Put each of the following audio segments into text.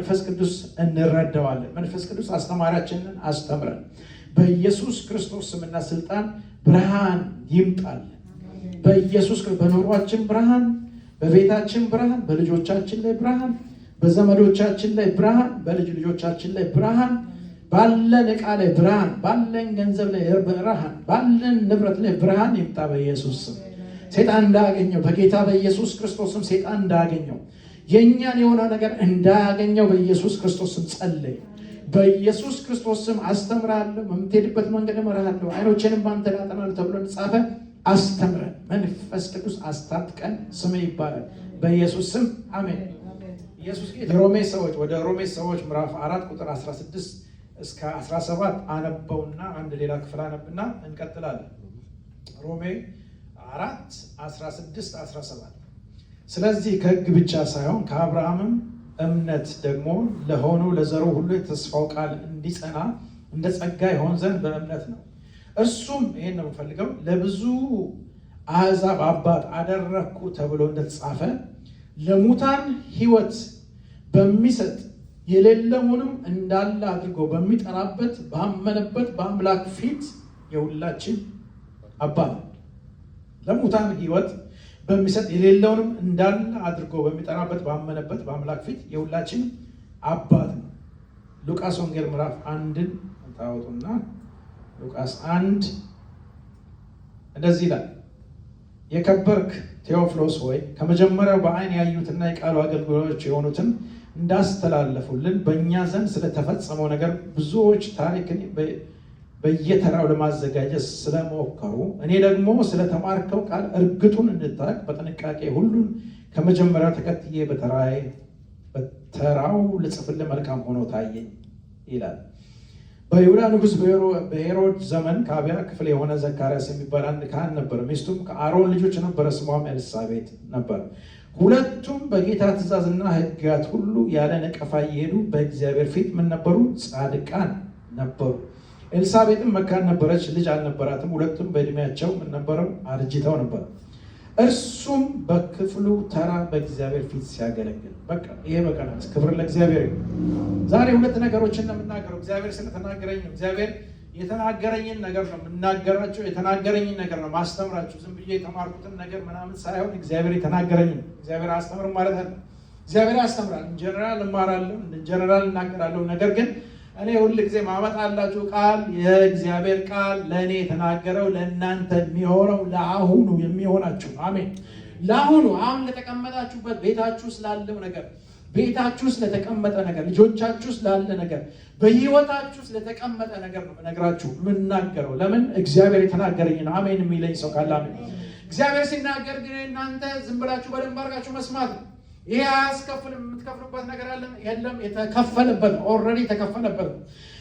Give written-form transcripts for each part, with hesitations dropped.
በመንፈስ ቅዱስ እንረዳዋለን። መንፈስ ቅዱስ አስተማሪያችንን አስተምረን በኢየሱስ ክርስቶስ ስምና ስልጣን ብርሃን ይምጣል። በኢየሱስ በኑሯችን ብርሃን፣ በቤታችን ብርሃን፣ በልጆቻችን ላይ ብርሃን፣ በዘመዶቻችን ላይ ብርሃን፣ በልጅ ልጆቻችን ላይ ብርሃን፣ ባለን ዕቃ ላይ ብርሃን፣ ባለን ገንዘብ ላይ ብርሃን፣ ባለን ንብረት ላይ ብርሃን ይምጣ በኢየሱስ ስም። ሰይጣን እንዳያገኘው በጌታ በኢየሱስ ክርስቶስ ስም ሰይጣን እንዳያገኘው የኛን የሆነ ነገር እንዳያገኘው በኢየሱስ ክርስቶስ ስም ጸልይ። በኢየሱስ ክርስቶስ ስም አስተምራለሁ፣ በምትሄድበት መንገድ እመራለሁ፣ ዓይኖቼንም ባንተ ላይ አጠናለሁ ተብሎ ተጻፈ። አስተምረን መንፈስ ቅዱስ አስታጥቀን፣ ስም ይባላል በኢየሱስ ስም አሜን። ኢየሱስ ወደ ሮሜ ሰዎች ምዕራፍ 4 ቁጥር 16 እስከ 17 አነበውና አንድ ሌላ ክፍል አነብና እንቀጥላለን። ሮሜ 4 16 17 ስለዚህ ከሕግ ብቻ ሳይሆን ከአብርሃምም እምነት ደግሞ ለሆኑ ለዘሩ ሁሉ የተስፋው ቃል እንዲጸና እንደ ጸጋ ይሆን ዘንድ በእምነት ነው። እርሱም ይሄን ነው የምፈልገው፣ ለብዙ አሕዛብ አባት አደረግኩ ተብሎ እንደተጻፈ ለሙታን ሕይወት በሚሰጥ የሌለውንም እንዳለ አድርጎ በሚጠራበት ባመነበት በአምላክ ፊት የሁላችን አባት ነው። ለሙታን ሕይወት በሚሰጥ የሌለውንም እንዳለ አድርጎ በሚጠራበት ባመነበት በአምላክ ፊት የሁላችን አባት ነው። ሉቃስ ወንጌል ምዕራፍ 1 ታወጡና ሉቃስ 1 እንደዚህ ይላል። የከበርክ ቴዎፍሎስ ሆይ ከመጀመሪያው በዓይን ያዩትና የቃሉ አገልጋዮች የሆኑትን እንዳስተላለፉልን በእኛ ዘንድ ስለተፈጸመው ነገር ብዙዎች ታሪክን በየተራው ለማዘጋጀት ስለሞከሩ እኔ ደግሞ ስለተማርከው ቃል እርግጡን እንድታውቅ በጥንቃቄ ሁሉን ከመጀመሪያው ተከትዬ በተራው ልጽፍልህ መልካም ሆኖ ታየኝ ይላል። በይሁዳ ንጉሥ በሄሮድ ዘመን ከአብያ ክፍል የሆነ ዘካርያስ የሚባል አንድ ካህን ነበር። ሚስቱም ከአሮን ልጆች ነበረ፣ ስሟም ኤልሳቤጥ ነበር። ሁለቱም በጌታ ትእዛዝና ሕግጋት ሁሉ ያለ ነቀፋ እየሄዱ በእግዚአብሔር ፊት ምን ነበሩ? ጻድቃን ነበሩ። ኤልሳቤጥም መካን ነበረች፣ ልጅ አልነበራትም። ሁለቱም በዕድሜያቸው ምን ነበረው? አርጅተው ነበር። እርሱም በክፍሉ ተራ በእግዚአብሔር ፊት ሲያገለግል በቃ ይሄ በቀናት ክብር ለእግዚአብሔር ይሁን። ዛሬ ሁለት ነገሮችን ነው የምናገረው። እግዚአብሔር ስለተናገረኝ ነው። እግዚአብሔር የተናገረኝን ነገር ነው የምናገራቸው። የተናገረኝን ነገር ነው ማስተምራችሁ። ዝም ብዬ የተማርኩትን ነገር ምናምን ሳይሆን እግዚአብሔር የተናገረኝን። እግዚአብሔር አስተምር ማለት አለ። እግዚአብሔር ያስተምራል። ጀነራል እማራለሁ፣ ጀነራል እናገራለሁ። ነገር ግን እኔ ሁል ጊዜ ማመጣላችሁ ቃል የእግዚአብሔር ቃል ለእኔ የተናገረው ለእናንተ የሚሆነው ለአሁኑ የሚሆናችሁ አሜን። ለአሁኑ አሁን ለተቀመጣችሁበት ቤታችሁ ስላለው ነገር፣ ቤታችሁ ስለተቀመጠ ነገር፣ ልጆቻችሁ ስላለ ነገር፣ በህይወታችሁ ስለተቀመጠ ነገር ነው ነግራችሁ የምናገረው። ለምን? እግዚአብሔር የተናገረኝ ነው። አሜን የሚለኝ ሰው ካለ አሜን። እግዚአብሔር ሲናገር ግን እናንተ ዝም ብላችሁ በደንብ አድርጋችሁ መስማት ነው። ይሄ አያስከፍልም። የምትከፍሉበት ነገር አለ የለም? የተከፈለበት ኦልሬዲ የተከፈለበት።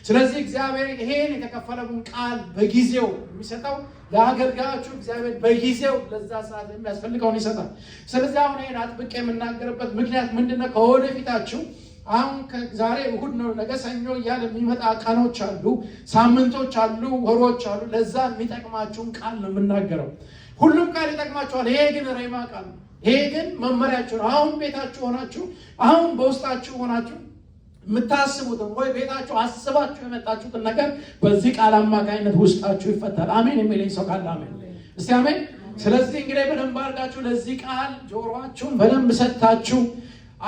ስለዚህ እግዚአብሔር ይሄን የተከፈለውን ቃል በጊዜው የሚሰጠው ለአገልጋዮቹ እግዚአብሔር በጊዜው ለዛ ሰዓት የሚያስፈልገውን ይሰጣል። ስለዚህ አሁን ይሄን አጥብቄ የምናገርበት ምክንያት ምንድነው? ከወደፊታችሁ አሁን ዛሬ እሁድ ነው፣ ነገ ሰኞ እያለ የሚመጣ ቀኖች አሉ፣ ሳምንቶች አሉ፣ ወሮች አሉ። ለዛ የሚጠቅማችሁን ቃል ነው የምናገረው። ሁሉም ቃል ይጠቅማችኋል። ይሄ ግን ሬማ ቃል ነው። ይሄ ግን መመሪያችሁ ነው። አሁን ቤታችሁ ሆናችሁ፣ አሁን በውስጣችሁ ሆናችሁ የምታስቡትን ወይ ቤታችሁ አስባችሁ የመጣችሁትን ነገር በዚህ ቃል አማካኝነት ውስጣችሁ ይፈታል። አሜን የሚለኝ ሰው ካለ አሜን እስቲ አሜን። ስለዚህ እንግዲህ በደንብ አድርጋችሁ ለዚህ ቃል ጆሮአችሁን በደንብ ሰጥታችሁ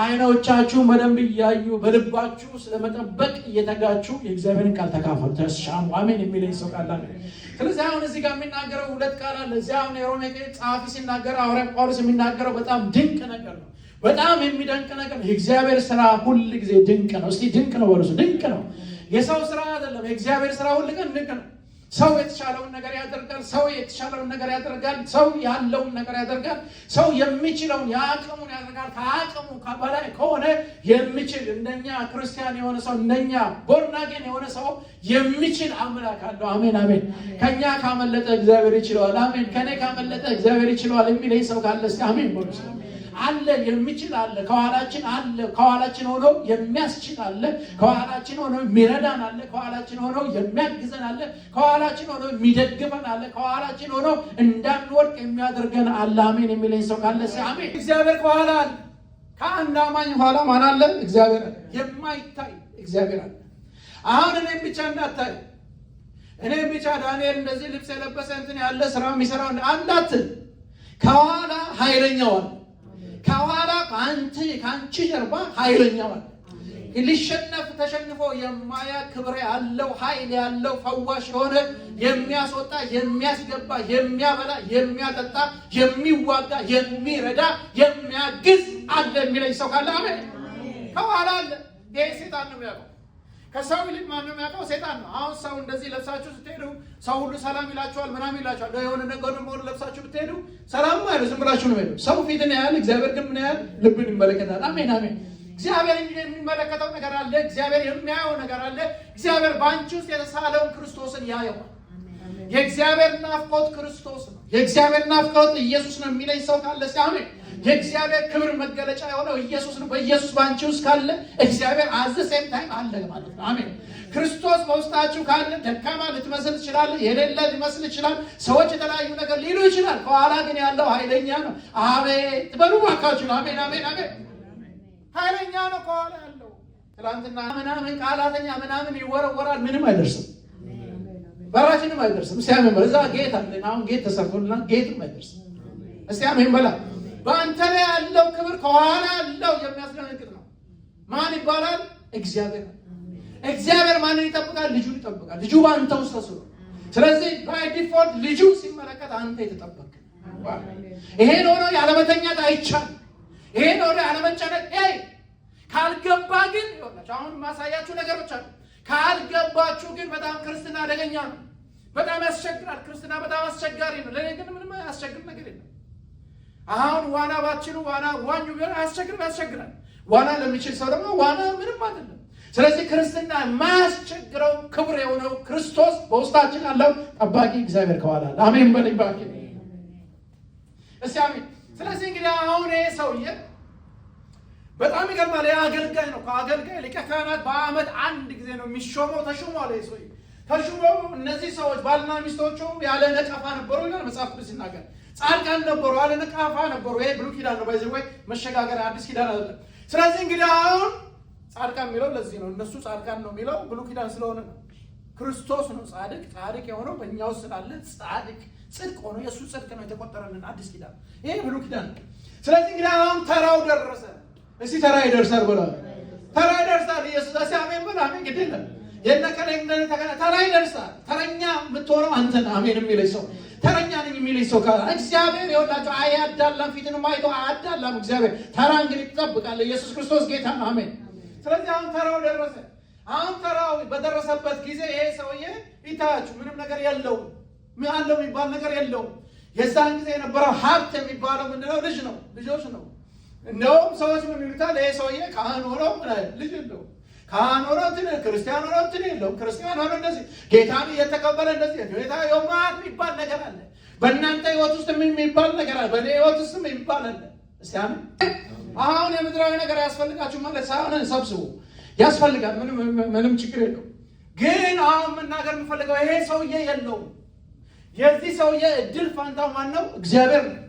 አይኖቻችሁን በደንብ እያዩ በልባችሁ ስለመጠበቅ እየተጋችሁ የእግዚአብሔርን ቃል ተካፈሉ፣ ተሻሙ። አሜን የሚለኝ ሰው ካለ አሜን። ስለዚህ አሁን እዚህ ጋር የሚናገረው ሁለት ቃል አለ። እዚህ አሁን የሮሜ ጸሐፊ ሲናገር ሐዋርያ ጳውሎስ የሚናገረው በጣም ድንቅ ነገር ነው። በጣም የሚደንቅ ነገር ነው። የእግዚአብሔር ስራ ሁል ጊዜ ድንቅ ነው። እስቲ ድንቅ ነው በሉ። ድንቅ ነው። የሰው ስራ አይደለም። የእግዚአብሔር ስራ ሁል ቀን ድንቅ ነው። ሰው የተሻለውን ነገር ያደርጋል። ሰው የተሻለውን ነገር ያደርጋል። ሰው ያለውን ነገር ያደርጋል። ሰው የሚችለውን የአቅሙን ያደርጋል። ከአቅሙ በላይ ከሆነ የሚችል እንደኛ ክርስቲያን የሆነ ሰው እንደኛ ቦርናጌን የሆነ ሰው የሚችል አምላክ አለው። አሜን አሜን። ከኛ ካመለጠ እግዚአብሔር ይችለዋል። አሜን። ከኔ ካመለጠ እግዚአብሔር ይችለዋል የሚለኝ ሰው ካለ እስቲ አሜን በሉ። አለ የሚችል አለ፣ ከኋላችን አለ፣ ከኋላችን ሆኖ የሚያስችል አለ፣ ከኋላችን ሆኖ የሚረዳን አለ፣ ከኋላችን ሆኖ የሚያግዘን አለ፣ ከኋላችን ሆኖ የሚደግፈን አለ፣ ከኋላችን ሆኖ እንዳንወድቅ የሚያደርገን አለ። አሜን የሚለኝ ሰው ካለ አሜን። እግዚአብሔር ከኋላ አለ። ከአንድ አማኝ ኋላ ማን አለ? እግዚአብሔር አለ። የማይታይ እግዚአብሔር አለ። አሁን እኔም ብቻ እንዳታዩ፣ እኔም ብቻ ዳንኤል እንደዚህ ልብስ የለበሰ እንትን ያለ ስራ የሚሰራው አንዳትል። ከኋላ ኃይለኛው አለ። ከኋላ ከአንቺ ጀርባ ኃይለኛው አለ። ሊሸነፍ ተሸንፎ የማያ ክብር ያለው ኃይል ያለው ፈዋሽ የሆነ የሚያስወጣ የሚያስገባ የሚያበላ የሚያጠጣ የሚዋጋ የሚረዳ የሚያግዝ አለ የሚለኝ ሰው ካለ አሜን። ከኋላ አለ። ይሄ ሴጣን ነው የሚያውቀው። ከሰው ይልቅ ማን ነው የሚያውቀው? ሴጣን ነው። አሁን ሰው እንደዚህ ለብሳችሁ ስትሄዱ ሰው ሁሉ ሰላም ይላችኋል፣ ምናምን ይላችኋል። የሆነ ነገር ደግሞ ለብሳችሁ ብትሄዱ ሰላም አይሉ፣ ዝም ብላችሁ ነው ሄዱ። ሰው ፊትን ያህል እግዚአብሔር ግን ምን ያህል ልብን ይመለከታል። አሜን አሜን። እግዚአብሔር የሚመለከተው ነገር አለ። እግዚአብሔር የሚያየው ነገር አለ። እግዚአብሔር በአንቺ ውስጥ የተሳለውን ክርስቶስን ያየዋል። የእግዚአብሔር ናፍቆት ክርስቶስ ነው። የእግዚአብሔር ናፍቆት ኢየሱስ ነው የሚለኝ ሰው ካለ አሜን። የእግዚአብሔር ክብር መገለጫ የሆነው ኢየሱስ ነው። በኢየሱስ በአንቺ ውስጥ ካለ እግዚአብሔር ሴም ታይም አለ ማለት ነው። አሜን። ክርስቶስ በውስጣችሁ ካለ ደካማ ልትመስል ትችላለ፣ የሌለ ሊመስል ይችላል። ሰዎች የተለያዩ ነገር ሊሉ ይችላል። ከኋላ ግን ያለው ኃይለኛ ነው። አቤት በሉ ባካችሁ። አሜን አሜን አሜን። ኃይለኛ ነው ከኋላ ያለው። ትላንትና ምናምን ቃላተኛ ምናምን ይወረወራል፣ ምንም አይደርስም። በራችንም አይደርስም። እስቲ አሜን በላ። እዛ ጌት አለን። አሁን ጌት ተሰርቶልና ጌትም አይደርስም። እስቲ አሜን በላ። በአንተ ላይ ያለው ክብር ከኋላ ያለው የሚያስደነግጥ ነው። ማን ይባላል? እግዚአብሔር። እግዚአብሔር ማንን ይጠብቃል? ልጁን ይጠብቃል። ልጁ በአንተ ውስጥ ተስሎ፣ ስለዚህ ባይ ዲፎልት ልጁ ሲመለከት አንተ የተጠበቅ። ይሄን ሆኖ ያለመተኛት አይቻልም። ይሄን ሆኖ ያለመጨነቅ ካልገባ ግን ይወላችሁ አሁን ማሳያችሁ ነገሮች አሉ። ካልገባችሁ ግን በጣም ክርስትና አደገኛ ነው። በጣም ያስቸግራል። ክርስትና በጣም አስቸጋሪ ነው። ለኔ ግን ምንም ያስቸግር ነገር የለም። አሁን ዋና ባችሉ ዋኙ ቢሆን ያስቸግራል። ዋና ለሚችል ሰው ደግሞ ዋና ምንም አይደለም። ስለዚህ ክርስትና የማያስቸግረው ክብር የሆነው ክርስቶስ በውስጣችን ያለው ጠባቂ እግዚአብሔር ከኋላ አለ። አሜን በለኝ ባኪ። እስቲ አሜን። ስለዚህ እንግዲህ አሁን ይሄ ሰውዬ በጣም ይገርማል። አገልጋይ ነው። ከአገልጋይ ሊቀ ካህናት በዓመት አንድ ጊዜ ነው የሚሾመው። ተሾሟል። ይሄ ሰውዬ ተሾመው። እነዚህ ሰዎች ባልና ሚስቶቹ ያለ ነቀፋ ነበሩ ይላል መጽሐፍ ቅዱስ ሲናገር። ጻድቃን ነበሩ፣ ያለ ነቀፋ ነበሩ። ይሄ ብሉይ ኪዳን ነው። በዚህ ወይ መሸጋገር አዲስ ኪዳን አይደለም። ስለዚህ እንግዲህ አሁን ጻድቃን የሚለው ለዚህ ነው። እነሱ ጻድቃን ነው የሚለው ብሉይ ኪዳን ስለሆነ ነው። ክርስቶስ ነው ጻድቅ የሆነው በእኛ ውስጥ ስላለ ጻድቅ ጽድቅ ሆኖ የእሱ ጽድቅ ነው የተቆጠረልን አዲስ ኪዳን። ይሄ ብሉይ ኪዳን ነው። ስለዚህ እንግዲህ አሁን ተራው ደረሰ። እስቲ ተራ ይደርሳል ብሎ ተራ ይደርሳል። ኢየሱስ አሜን ብሎ አሜን ግድ የለም የነከለኝ ተራ ይደርሳል። ተረኛ የምትሆነው አንተ ነህ። አሜን የሚለኝ ሰው ተረኛ ነኝ የሚለኝ ሰው ካለ እግዚአብሔር ይወላችሁ አያዳላም። ፊትንም አይቶ አያዳላም። እግዚአብሔር ተራ እንግዲህ ትጠብቃለህ። ኢየሱስ ክርስቶስ ጌታ ነው። አሜን። ስለዚህ አሁን ተራው ደረሰ። አሁን ተራው በደረሰበት ጊዜ ይሄ ሰውዬ ይታያችሁ ምንም ነገር የለውም። ምን አለው የሚባል ነገር የለውም። የዛን ጊዜ የነበረው ሀብት የሚባለው ምንድነው? ልጆች ነው። እንደውም ሰዎች ምን ይሉታል? ይሄ ሰውዬ ካህን ሆኖ ልጅ የለው፣ ካህን ሆኖ ክርስቲያን ሆኖ የለውም፣ ክርስቲያን ሆኖ እንደዚህ ጌታን እየተቀበለ እንደዚህ ጌታ የማት የሚባል ነገር አለ። በእናንተ ህይወት ውስጥ የሚባል ነገር አለ። በእኔ ህይወት ውስጥ የሚባል አለ። እስቲ አሁን የምድራዊ ነገር ያስፈልጋችሁ ማለት ሳይሆን ሰብስቡ ያስፈልጋል። ምንም ችግር የለው። ግን አሁን መናገር የምፈልገው ይሄ ሰውዬ የለውም። የዚህ ሰውዬ እድል ፋንታው ማን ነው? እግዚአብሔር ነው።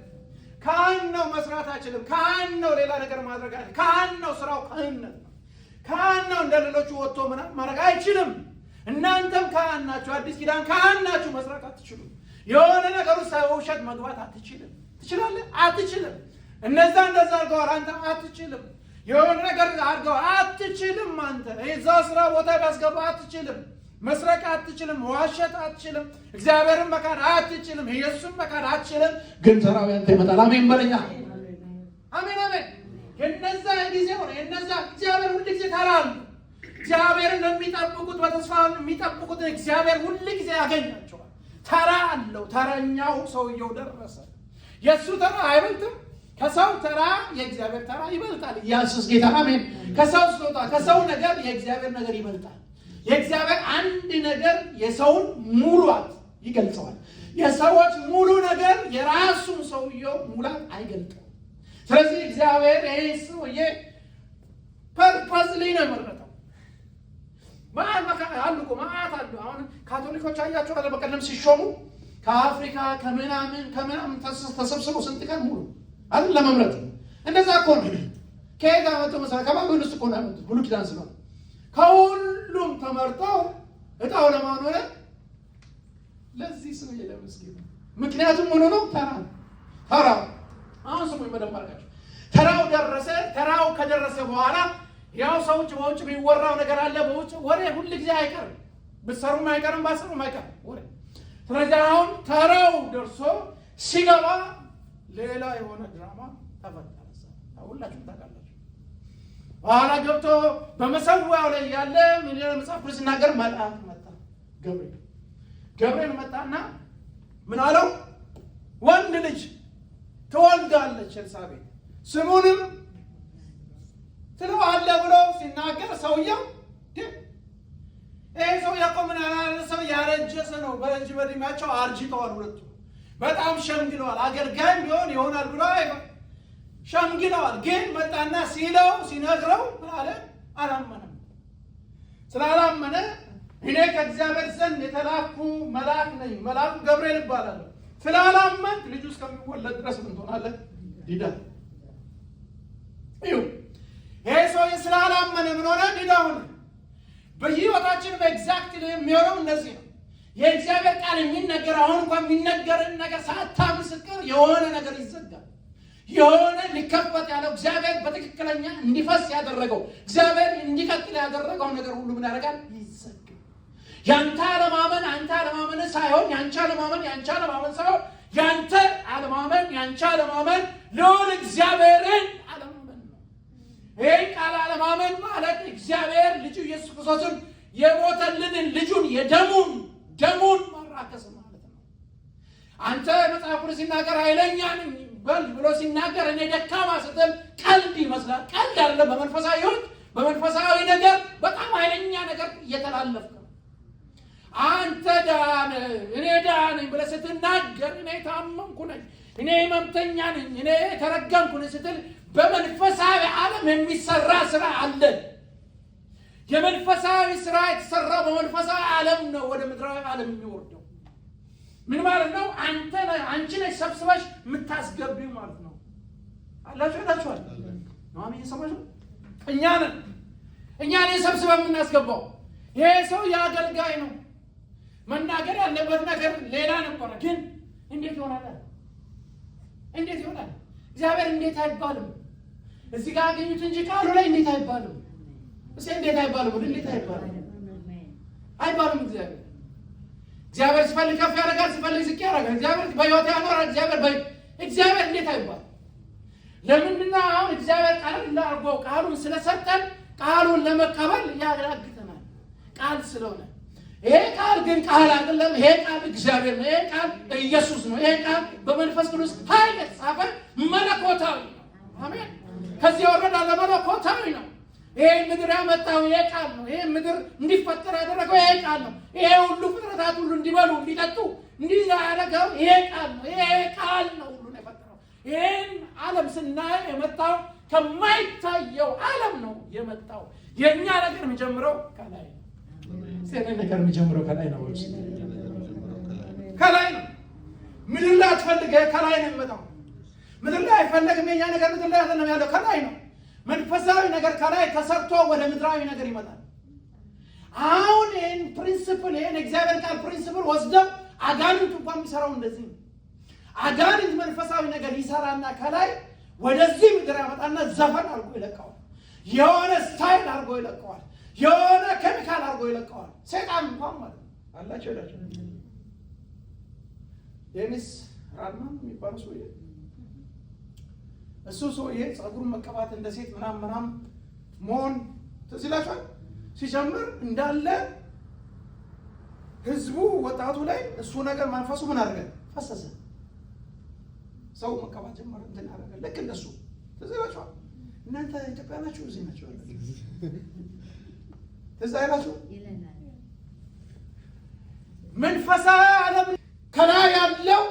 ካህን ነው፣ መስራት አይችልም። ካህን ነው፣ ሌላ ነገር ማድረግ አይችልም። ካህን ነው፣ ስራው ካህንነት ነው። ካህን ነው፣ እንደ ሌሎቹ ወጥቶ ምናምን ማድረግ አይችልም። እናንተም ካህን ናችሁ፣ አዲስ ኪዳን ካህን ናችሁ። መስራት አትችሉም። የሆነ ነገር ውስጥ ውሸት መግባት አትችልም። ትችላለህ? አትችልም። እንደዛ አድርገዋል፣ አንተ አትችልም። የሆነ ነገር አድርገዋል፣ አትችልም። አንተ እዛ ስራ ቦታ ቢያስገባ አትችልም። መስረቅ አትችልም። ዋሸት አትችልም። እግዚአብሔርን መካድ አትችልም። ኢየሱስን መካድ አትችልም። ግን ተራው ያንተ ይመጣል። አሜን በለኛ። አሜን አሜን። የነዛ ጊዜ ሆነ። የነዛ እግዚአብሔር ሁሉ ጊዜ ተራሉ። እግዚአብሔርን የሚጠብቁት በተስፋ የሚጠብቁት እግዚአብሔር ሁሉ ጊዜ ያገኛቸዋል። ተራ አለው። ተረኛው ሰውየው ደረሰ። የእሱ ተራ አይበልጥም። ከሰው ተራ የእግዚአብሔር ተራ ይበልጣል። ኢየሱስ ጌታ አሜን። ከሰው ስጦታ ከሰው ነገር የእግዚአብሔር ነገር ይበልጣል። የእግዚአብሔር አንድ ነገር የሰውን ሙላት ይገልጸዋል። የሰዎች ሙሉ ነገር የራሱን ሰውየው ሙላት አይገልጠው። ስለዚህ እግዚአብሔር ይሄ ሰውዬ ፐርፐዝሊ ነው የመረጠው። ማአት አሉ። አሁን ካቶሊኮች አያቸው አለ በቀደም ሲሾሙ ከአፍሪካ ከምናምን ተሰብስበው ስንት ቀን ሙሉ አይደል ለመምረጥ። እንደዛ እኮ ነው። ከየት አመጡ መሰለህ? ከባቢሎን ውስጥ እኮ ነው ያመጡት። ብሉይ ኪዳን ስለሆነ ከሁሉም ተመርጠው እጣው ለማን ሆነ? ለዚህ ሰው ለምስኪን። ምክንያቱም ምን ነው? ተራው አሁን ስሙኝ በደንብ አድርጋችሁ። ተራው ደረሰ። ተራው ከደረሰ በኋላ ያው ሰዎች በውጭ የሚወራው ነገር አለ። በውጭ ወሬ ሁሉ ጊዜ አይቀርም። ብትሰሩም አይቀርም፣ ባትሰሩም አይቀርም ወሬ። ስለዚህ አሁን ተራው ደርሶ ሲገባ ሌላ የሆነ ድራማ ተፈጠረ። ሁላችሁም ታውቃላችሁ። በኋላ ገብቶ በመሰዊያው ላይ ያለ ምን መጽሐፍ ቅዱስ ሲናገር መልአክ መጣ። ገብርኤል መጣና ምን አለው? ወንድ ልጅ ትወልዳለች ኤልሳቤጥ፣ ስሙንም ትለዋለህ ብሎ ሲናገር ሰውየው ይሄ ሰው ያቆምን ያለ ሰው ያረጀ ነው። በእጅ በእድሜያቸው አርጅተዋል። ሁለቱ በጣም ሸምግለዋል። አገልጋይ ቢሆን ይሆናል ብሎ ሸምግለዋል። ግን መጣና ሲለው ሲነግረው ምን አለ? አላመነም። ስላላመነ እኔ ከእግዚአብሔር ዘንድ የተላኩ መልአክ ነኝ፣ መልአኩ ገብርኤል ይባላል። ስላላመንክ ልጁ እስከሚወለድ ድረስ ምን ትሆናለህ? ዲዳ። ይሄ ሰው ስላላመነ ምን ሆነ? ዲዳ ሆነ። በህይወታችን በኤግዛክትሊ የሚሆነው እንደዚህ ነው። የእግዚአብሔር ቃል የሚነገር አሁን እንኳን የሚነገርን ነገር ሳታምን ስትቀር የሆነ ነገር ይዘጋል። የሆነ ሊከፈት ያለው እግዚአብሔር በትክክለኛ እንዲፈስ ያደረገው እግዚአብሔር እንዲቀጥል ያደረገው ነገር ሁሉ ምን ያደርጋል? ይዘጋል። ያንተ አለማመን አንተ አለማመን ሳይሆን ያንቺ አለማመን ያንቺ አለማመን ሳይሆን ያንተ አለማመን ያንቺ አለማመን ለሆነ እግዚአብሔርን አለማመን ነው። ይሄ ቃል አለማመን ማለት እግዚአብሔር ልጁ ኢየሱስ ክርስቶስን የሞተልንን ልጁን ደሙን ማራከስ ማለት ነው። አንተ መጽሐፍ ቅዱስ ሲናገር ኃይለኛ ነኝ በል ብሎ ሲናገር እኔ ደካማ ስትል ቀልድ ይመስላል። ቀልድ አይደለም። በመንፈሳዊ ሕይወት በመንፈሳዊ ነገር በጣም ኃይለኛ ነገር እየተላለፍክ ነው። አንተ ዳነ እኔ ዳነኝ ብለህ ስትናገር እኔ ታመምኩ ነኝ፣ እኔ ሕመምተኛ ነኝ፣ እኔ ተረገምኩ ነኝ ስትል በመንፈሳዊ ዓለም የሚሰራ ስራ አለ። የመንፈሳዊ ስራ የተሰራው በመንፈሳዊ ዓለም ነው ወደ ምድራዊ ዓለም የሚወርደው። ምን ማለት ነው? አንቺ ነሽ ሰብስበሽ የምታስገቢው ማለት ነው። አላችኋል ነው እየሰማሽ ነው። እኛ ነን ሰብስበን የምናስገባው። ይሄ ሰው የአገልጋይ ነው። መናገር ያለበት ነገር ሌላ ነበረ። ግን እንዴት ይሆናል? እግዚአብሔር እንዴት አይባልም? እዚህ ጋር አገኙት እንጂ ቃሉ ላይ እንዴት አይባልም? እንዴት አይባልም? አይባልም። እግዚአብሔር ሲፈልግ ከፍ ያደርጋል፣ ሲፈልግ ዝቅ ያደርጋል። እግዚአብሔር በሕይወት ያኖራል። እግዚአብሔር እንዴት አይባልም? ለምንድን ነው አሁን እግዚአብሔር ቃሉን ስለሰጠን ቃሉን ለመቀበል ያዳግተናል። ቃል ስለሆነ ይሄ ቃል ግን ቃል አይደለም። ይሄ ቃል እግዚአብሔር ነው። ይሄ ቃል ኢየሱስ ነው። ይሄ ቃል በመንፈስ ቅዱስ ኃይል የተጻፈ መለኮታዊ ነው። አሜን። ከዚህ ወረዳ ለመለኮታዊ ነው። ይሄ ምድር ያመጣው ይሄ ቃል ነው። ይሄ ምድር እንዲፈጠር ያደረገው ይሄ ቃል ነው። ይሄ ሁሉ ፍጥረታት ሁሉ እንዲበሉ እንዲጠጡ እንዲያደርገው ይሄ ቃል ነው። ይሄ ቃል ነው ሁሉ ነው የፈጠረው። ይሄን ዓለም ስናየው የመጣው ከማይታየው ዓለም ነው የመጣው። የኛ ነገር የሚጀምረው ከላይ ነው። ስለዚህ ነገር የሚጀምረው ከላይ ነው። ከላይ ነው። ምድር ላይ አትፈልገህ ከላይ ነው የሚመጣው። ምድር ላይ አይፈልግም። የኛ ነገር ምድር ላይ አይደለም ያለው፣ ከላይ ነው። መንፈሳዊ ነገር ከላይ ተሰርቶ ወደ ምድራዊ ነገር ይመጣል። አሁን ይህን ፕሪንሲፕል ይህን እግዚአብሔር ቃል ፕሪንሲፕል ወስደው አጋንንት እንኳን የሚሰራው እንደዚህ ነው። አጋንንት መንፈሳዊ ነገር ይሰራና ከላይ ወደዚህ ምድር ያመጣና ዘፈን አድርጎ ይለቀዋል። የሆነ ስታይል አድርጎ ይለቀዋል። የሆነ ኬሚካል አድርጎ ይለቀዋል። ሰይጣን እንኳን ማለት አላቸው ይላቸው ዴኒስ ራድማን የሚባለው ሰውዬ እሱ ሰውዬ ጸጉሩን መቀባት እንደ ሴት ምናምን መሆን ትዝ ይላችኋል። ሲጀምር እንዳለ ህዝቡ ወጣቱ ላይ እሱ ነገር መንፈሱ ምን አደረገ? ፈሰሰ። ሰው መቀባት ጀመረ። እንትን አደረገ። ልክ እንደሱ ትዝ ይላችኋል። እናንተ ኢትዮጵያ ናችሁ፣ እዚህ ናችሁ። ትዝ አይላችሁ? መንፈሳዊ ዓለም ከላይ ያለው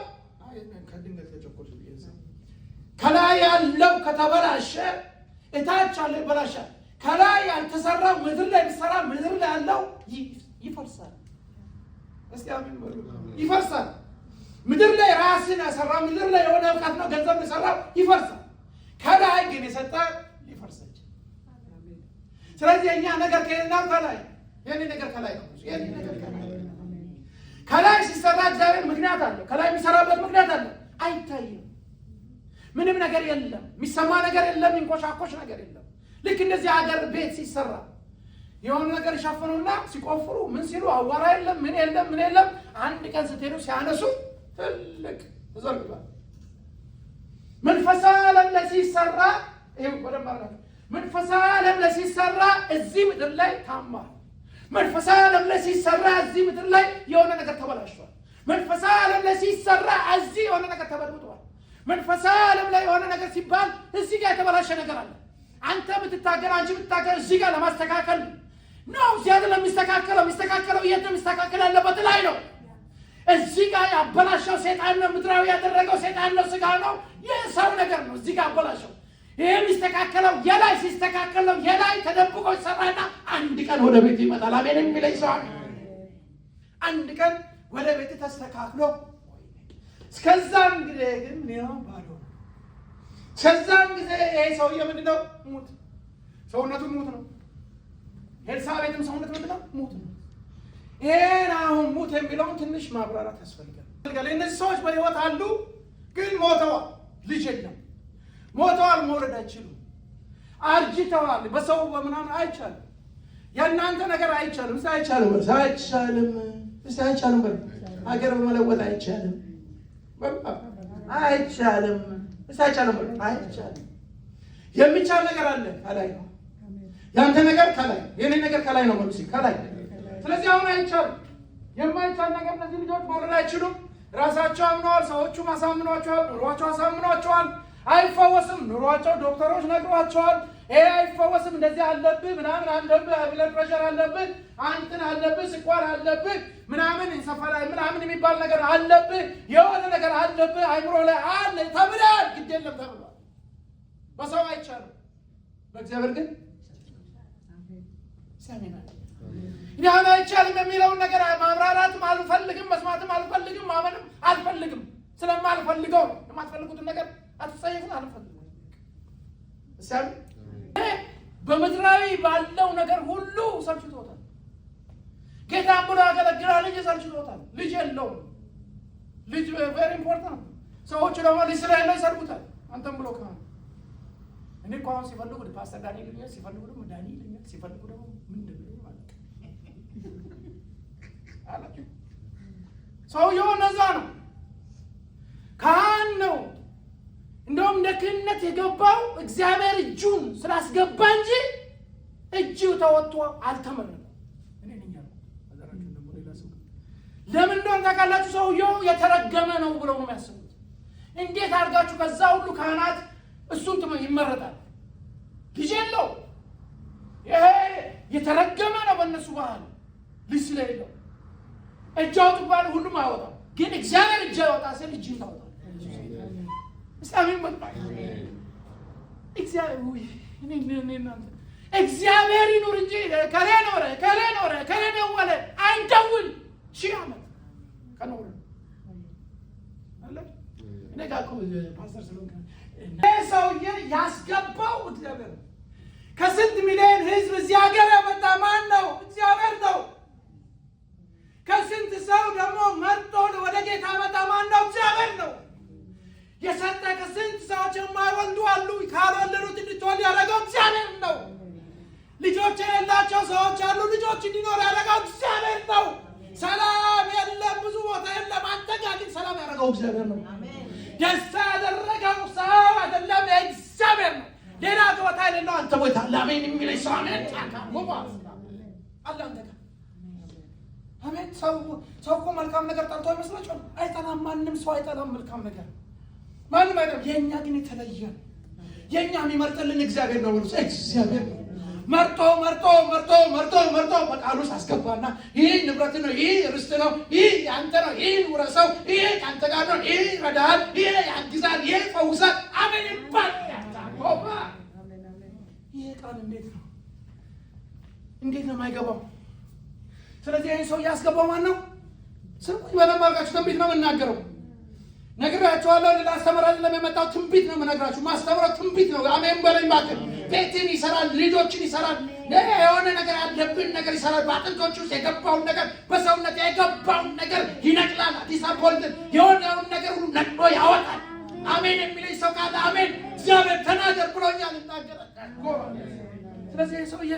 ከተበላሸ እታች ያለው ይበላሻል። ከላይ ያልተሰራው ምድር ላይ ቢሰራ ምድር ላይ ያለው ይፈርሳል። እስቲ አሜን በሉ። ይፈርሳል። ምድር ላይ ራስን ያሰራ ምድር ላይ የሆነ እውቀት ነው ገንዘብ የሰራው ይፈርሳል። ከላይ ግን የሰጠ ይፈርሳል። ስለዚህ የኛ ነገር ከሌላው ከላይ የኔ ነገር ከላይ ነው። የኔ ነገር ከላይ ሲሰራ እግዚአብሔር ምክንያት አለው። ከላይ የሚሰራበት ምክንያት አለው። አይታይም። ምንም ነገር የለም። የሚሰማ ነገር የለም። የሚንኮሻኮሽ ነገር የለም። ልክ እንደዚህ ሀገር ቤት ሲሰራ የሆነ ነገር ይሸፍኑና ሲቆፍሩ ምን ሲሉ አዋራ የለም፣ ምን የለም፣ ምን የለም። አንድ ቀን ስትሄዱ ሲያነሱ ትልቅ ተዘርግቷል። መንፈሳዊ ዓለም ላይ ሲሰራ ይሄ ወደማ መንፈሳዊ ዓለም ላይ ሲሰራ እዚህ ምድር ላይ ታሟል። መንፈሳዊ ዓለም ላይ ሲሰራ እዚህ ምድር ላይ የሆነ ነገር ተበላሽቷል። መንፈሳዊ ዓለም ላይ ሲሰራ እዚህ የሆነ ነገር ተበልብጧል። መንፈሳዊ ዓለም ላይ የሆነ ነገር ሲባል እዚህ ጋር የተበላሸ ነገር አለ። አንተ ብትታገል አንቺ ብትታገል እዚህ ጋር ለማስተካከል ነው። እዚህ አይደለም የሚስተካከለው። የሚስተካከለው የት ነው? የሚስተካከል ያለበት ላይ ነው። እዚህ ጋር ያበላሸው ሰይጣን ነው። ምድራዊ ያደረገው ሰይጣን ነው። ስጋ ነው። የሰው ነገር ነው እዚህ ጋር ያበላሸው። ይሄ የሚስተካከለው የላይ ሲስተካከለው የላይ ተደብቆ ይሰራና አንድ ቀን ወደ ቤት ይመጣል። አሜን የሚለኝ ሰው አንድ ቀን ወደ ቤት ተስተካክሎ እስከዛም ጊዜ ግን ነው ባዶ ነው። እስከዛም ጊዜ ይሄ ሰውዬ ምንድነው? ሙት። ሰውነቱ ሙት ነው። ኤልሳቤጥም ሰውነት ምንድነው? ሙት ነው። ይሄን አሁን ሙት የሚለውን ትንሽ ማብራራት ያስፈልጋል። እነዚህ ሰዎች በሕይወት አሉ፣ ግን ሞተዋል። ልጅ የለም። ሞተዋል። መውለድ አይችሉም። አርጅተዋል። በሰው በምናምን አይቻልም። የእናንተ ነገር አይቻልም። አይቻልም። አይቻልም። አይቻልም። ሀገር በመለወጥ አይቻልም። አይቻልም። አይቻልም። አይቻልም። የሚቻል ነገር አለ ከላይ ነው። ያንተ ነገር ከላይ፣ የኔ ነገር ከላይ ነው። መልሲ ከላይ። ስለዚህ አሁን አይቻልም። የማይቻል ነገር እነዚህ ልጆች መውለድ አይችሉም። ራሳቸው አምነዋል። ሰዎቹ አሳምኗቸዋል። ኑሯቸው አሳምኗቸዋል። አይፈወስም። ኑሯቸው ዶክተሮች ነግሯቸዋል። ይሄ አይፈወስም፣ እንደዚህ አለብህ፣ ምናምን አለብህ፣ ብለድ ፕሬሸር አለብህ፣ አንተን አለብህ፣ ስኳር አለብህ፣ ምናምን እንሰፋላ ምናምን የሚባል ነገር አለብህ፣ የሆነ ነገር አለብህ፣ አይምሮ ላይ አለ ተብሏል። ግድ የለም ተብሏል። በሰው አይቻልም፣ በእግዚአብሔር ግን ሰሚና ይሄን አይቻልም የሚለውን ነገር ማብራራትም አልፈልግም፣ መስማትም አልፈልግም፣ ማመንም አልፈልግም። ስለማልፈልገው ነው። የማትፈልጉትን ነገር አትጸየፉን አልፈልግም። እሰይ በምድራዊ ባለው ነገር ሁሉ ሰልችቶታል። ጌታን ብሎ ያገለግላል እንጂ ሰልችቶታል። ልጅ የለውም። ልጅ ቬሪ ኢምፖርታንት ነው። ሰዎቹ ደግሞ ልጅ ስለሌለው ይሰድቡታል። አንተም ብሎ ከሆነ እኔ እኮ አሁን ሲፈልጉ ፓስተር ዳኒ ይሉኛል፣ ሲፈልጉ ደግሞ ዳኒ ይሉኛል፣ ሲፈልጉ ደግሞ ምንድን ነው ማለት አላችሁ። ሰውየው እነዛ ነው። ካህን ነው። እንደውም እንደ ክህነት የገባው እግዚአብሔር እጁን ስላስገባ እንጂ እጁ ተወጥቶ አልተመረጠም። እኔ ነኝ ያለው አዘራችሁ ደግሞ ሌላ ሰው ለምን እንደሆነ ታውቃላችሁ? ሰውየው የተረገመ ነው ብለው ነው የሚያስቡት። እንዴት አድርጋችሁ ከዛ ሁሉ ካህናት እሱን ይመረጣል? ልጅ የለው። ይሄ የተረገመ ነው በእነሱ ባህል። ልጅ ስለሌለው እጅ አውጡ ባለ ሁሉም አያወጣም። ግን እግዚአብሔር እጅ ያወጣ ሲል እጅ ታወጣ። እግዚአብሔር ይኑር እንጂ ከሌ ኖረ ከሌ ደወለ አይደውል ሺህ ዓመት ከኖረ አለ። እኔ ጋር እኮ ፓስተር ስለሆንክ ሰውዬ ያስገባው እግዚአብሔር። ከስንት ሚሊዮን ሕዝብ እዚህ ሀገር ያመጣ ማን ነው? እግዚአብሔር ነው። ከስንት ሰው ደግሞ መርጦ ወደ ጌታ ያመጣ ማን ነው? እግዚአብሔር ነው። የሰጠ ከስንት ሰዎች የማይወልዱ አሉ። ካልወለዱት እንድትወልድ ያደረገው እግዚአብሔር ነው። ልጆች የሌላቸው ሰዎች አሉ። ልጆች እንዲኖር ያደረገው እግዚአብሔር ነው። ሰላም የለም፣ ብዙ ቦታ የለም። አንተ ጋር ግን ሰላም ያደረገው እግዚአብሔር ነው። ደስታ ያደረገው ሰው አይደለም፣ እግዚአብሔር ነው። ሌላ ቦታ የሌለው አንተ ቦታ አሜን የሚለኝ ሰው አሜን ታካሙባ አለ አንተ ጋር አሜን። ሰው እኮ መልካም ነገር ጠልቶ ይመስላችኋል? አይጠላም። ማንም ሰው አይጠላም መልካም ነገር ማንም አይደለም። የኛ ግን የተለየ የኛ የሚመርጥልን እግዚአብሔር ነው። ወሉስ እግዚአብሔር ነው። መርጦ በቃሉ አስገባና ይህ ንብረት ነው፣ ይህ ርስት ነው፣ ይህ ያንተ ነው፣ ይህ ውረሰው፣ ይህ ካንተ ጋር ነው፣ ይህ ይረዳል፣ ይህ ያግዛል፣ ይህ ፈውሳል። አሜን ይባል። ይህ ቃል እንዴት ነው የማይገባው? ስለዚህ ይህ ሰው ያስገባው ማን ነው? ስንት በለማርጋችሁ ትንቢት ነው የምናገረው። ነግራችኋለሁ። ላስተምራችሁ ለመጣው ትንቢት ነው የምነግራችሁ። ማስተምረው ትንቢት ነው። አሜን በለኝ ማለት ቤትን ይሰራል፣ ልጆችን ይሰራል፣ የሆነ ነገር ያለብን ነገር ይሰራል። በአጥንቶች ውስጥ የገባውን ነገር በሰውነት የገባውን ነገር ይነቅላል። ዲስአፖይንትድ የሆነውን ነገር ሁሉ ነቅሎ ያወጣል። አሜን የሚለኝ ሰው ካለ አሜን። እግዚአብሔር ተናገር ብሎኛል፣ እናገራል። ስለዚህ ሰውዬ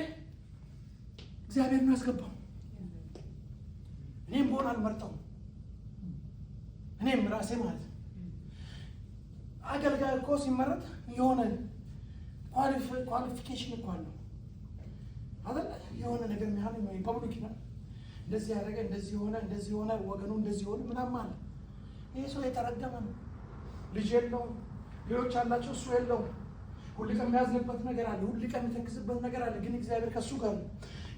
እግዚአብሔር ነው ያስገባው። እኔም በሆን አልመርጠውም። እኔም ራሴ ማለት አገልጋይ እኮ ሲመረጥ የሆነ ኳሊፊኬሽን እኮ አለው አይደል? የሆነ ነገር የሚያህል ፐብሊክ ነው እንደዚህ ያደረገ እንደዚህ ሆነ ወገኑ እንደዚህ ሆነ ምናምን አለ። ይሄ ሰው የተረገመ ነው። ልጅ የለውም፣ ልጆች አላቸው፣ እሱ የለውም። ሁል ቀን የሚያዝንበት ነገር አለ፣ ሁል ቀን የሚተክዝበት ነገር አለ። ግን እግዚአብሔር ከእሱ ጋር ነው።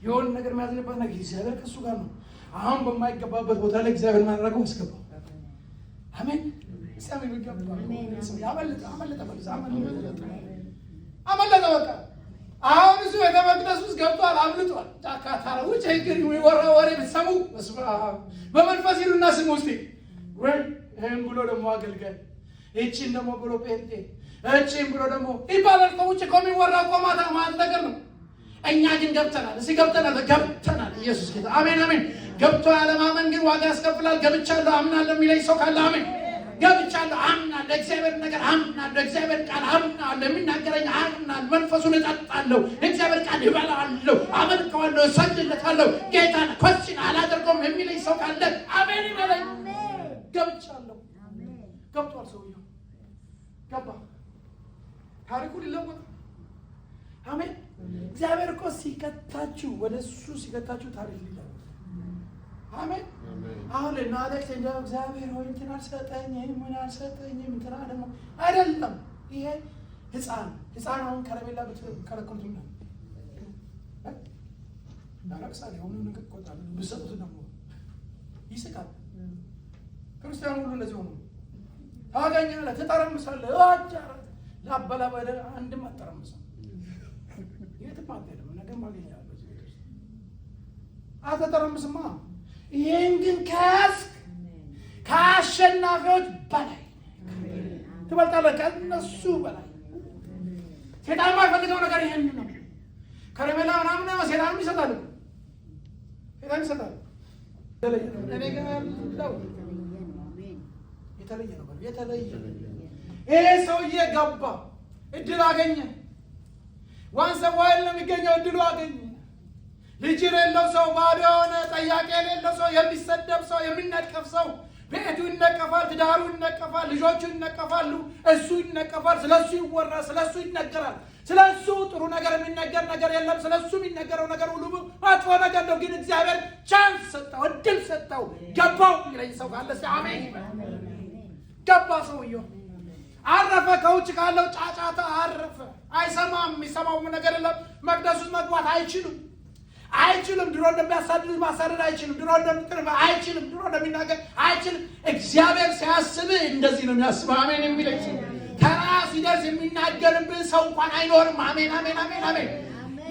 የሆነ ነገር የሚያዝንበት ነገር እግዚአብሔር ከእሱ ጋር ነው። አሁን በማይገባበት ቦታ ላይ እግዚአብሔር ማድረገው አስገባው። አሜን። ሰሚ ይገባ አመለጠ በቃ። አሁን እሱ ቤተ መቅደስ ውስጥ ገብቷል፣ አምልጧል። ጫካ ታረውጭ ህግር የሚወራ ወሬ ብትሰሙ በመንፈስ ሂዱና ስሙ ውስጥ ወይ ይህም ብሎ ደግሞ አገልጋይ ይቺን ደግሞ ብሎ ጴንጤ እቺን ብሎ ደግሞ ይባላል። ከውጭ እኮ የሚወራ እኮ ማለት ነገር ነው። እኛ ግን ገብተናል። እዚህ ገብተናል። ኢየሱስ ጌታ። አሜን አሜን። ገብቶ ያለማመን ግን ዋጋ ያስከፍላል። ገብቻለሁ አምናለሁ የሚለኝ ሰው ካለ አሜን። ገብቻለሁ አምናለሁ፣ እግዚአብሔር ነገር አምናለሁ፣ እግዚአብሔር ቃል አምናለሁ፣ የሚናገረኝ አምናለሁ፣ መንፈሱን እጠጣለሁ፣ እግዚአብሔር ቃል ይበላዋለሁ፣ አመልከዋለሁ፣ እሰግድለታለሁ፣ ጌታን ኮስችን አላደርገውም የሚለኝ ሰው ካለ አሜን ይበለኝ። ገብቻለሁ። ገብቷል ሰውየው ገባ። ታሪኩ ሊለወጥ አሜን። እግዚአብሔር እኮ ሲከታችሁ ወደ እሱ ሲከታችሁ ታሪክ ሊለወጥ አሜን። አሁን ለናለክ እንደው እግዚአብሔር ሆይ እንትን አልሰጠኝም ምን አልሰጠኝም እንትን ደግሞ አይደለም። ይሄ ህፃን አሁን ከረሜላ ብትከለክሉት ነው ያለቅሳል። የሆነ ነገር ቆጣል ብሰጡት ደግሞ ይስቃል። ክርስቲያኑ ሁሉ እንደዚህ ሆኖ ታገኛለህ፣ ትጠረምሳለህ። አጃራ ላበላ በደ አንድም አጠረምሳ የትም አትሄድም። ነገም ማግኘት አትጠረምስማ። ይህን ግን ከያዝክ ከአሸናፊዎች በላይ ትበልጣለህ፣ ከእነሱ በላይ። ሴጣን የማይፈልገው ነገር ይሄን ነው። ከረሜላ ምናምን ሴጣንም ይሰጣሉ፣ ሴጣን ይሰጣሉ። እኔ ጋር ያለው የተለየ ነው። የተለየ ይሄ ሰውዬ ገባ፣ እድል አገኘ። ዋንሰ ዋይል ነው የሚገኘው፣ እድሉ አገኘ። ልጅ የሌለው ሰው፣ ባዶ የሆነ ጠያቂ የሌለው ሰው፣ የሚሰደብ ሰው፣ የሚነቀፍ ሰው፣ ቤቱ ይነቀፋል፣ ትዳሩ ይነቀፋል፣ ልጆቹ ይነቀፋሉ፣ እሱ ይነቀፋል፣ ስለሱ ይወራል፣ ስለሱ ይነገራል። ስለሱ ጥሩ ነገር የሚነገር ነገር የለም። ስለሱ የሚነገረው ነገር ሁሉ መጥፎ ነገር ነው። ግን እግዚአብሔር ቻንስ ሰጠው፣ እድል ሰጠው። ገባው ይለኝ ሰው ካለ አሜን። ገባ ሰውየው፣ አረፈ። ከውጭ ካለው ጫጫታ አረፈ። አይሰማም፣ የሚሰማው ነገር የለም። መቅደስ ውስጥ መግባት አይችሉም። ድሮ እንደሚያሳድድ ማሳደድ አይችልም። ድሮ እንደሚቀርብ አይችልም። ድሮ እንደሚናገር አይችልም። እግዚአብሔር ሲያስብህ እንደዚህ ነው የሚያስበው። አሜን የሚለኝ ሰው ተራ ሲደርስ የሚናገርብህ ሰው እንኳን አይኖርም። አሜን አሜን አሜን አሜን።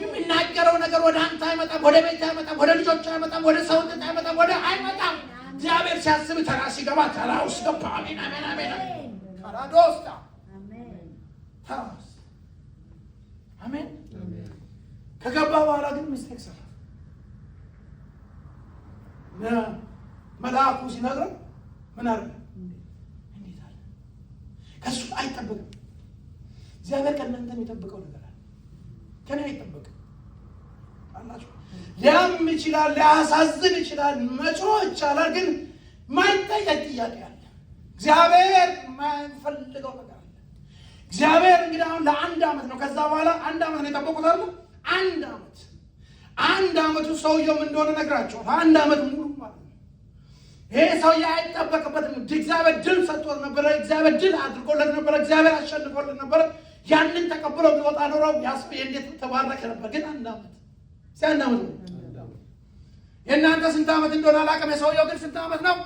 የሚናገረው ነገር ወደ አንተ አይመጣም፣ ወደ ቤት አይመጣም፣ ወደ ልጆች አይመጣም፣ ወደ ሰውነት አይመጣም፣ ወደ አይመጣም። እግዚአብሔር ሲያስብህ ተራ ሲገባ ተራ ውስጥ ገባ። አሜን አሜን አሜን አሜን። ካራዶስታ ተራስ አሜን። ከገባ በኋላ ግን ሚስቴክ ሰራ። መልአኩ ሲነግረው ምን አለ? እንዴት አለ? ከሱ አይጠበቅም። እግዚአብሔር ከእናንተ የሚጠብቀው ነገር አለ፣ ከኔ አይጠበቅም አላችሁ። ሊያም ይችላል፣ ሊያሳዝን ይችላል፣ መጮህ ይቻላል። ግን ማይጠየቅ ጥያቄ አለ። እግዚአብሔር የማይፈልገው ነገር አለ። እግዚአብሔር እንግዲህ አሁን ለአንድ ዓመት ነው። ከዛ በኋላ አንድ ዓመት ነው የጠበቁት አለ። አንድ ዓመቱ ሰውየው ምን እንደሆነ ነግራቸዋል። አንድ ዓመት ሙሉ ማለት ነው። ይሄ ሰውዬ አይጠበቅበትም። እግዚአብሔር ድል ሰጥቶት ነበረ። እግዚአብሔር ድል አድርጎለት ነበረ። እግዚአብሔር አሸንፎለት ነበረ። ያንን ተቀብሎ ቢወጣ ኖረው ያስብ እንዴት ተባረከ ነበር። ግን አንድ ዓመት ነው። የእናንተ ስንት ዓመት እንደሆነ አላውቅም። የሰውየው ግን ስንት ዓመት ነው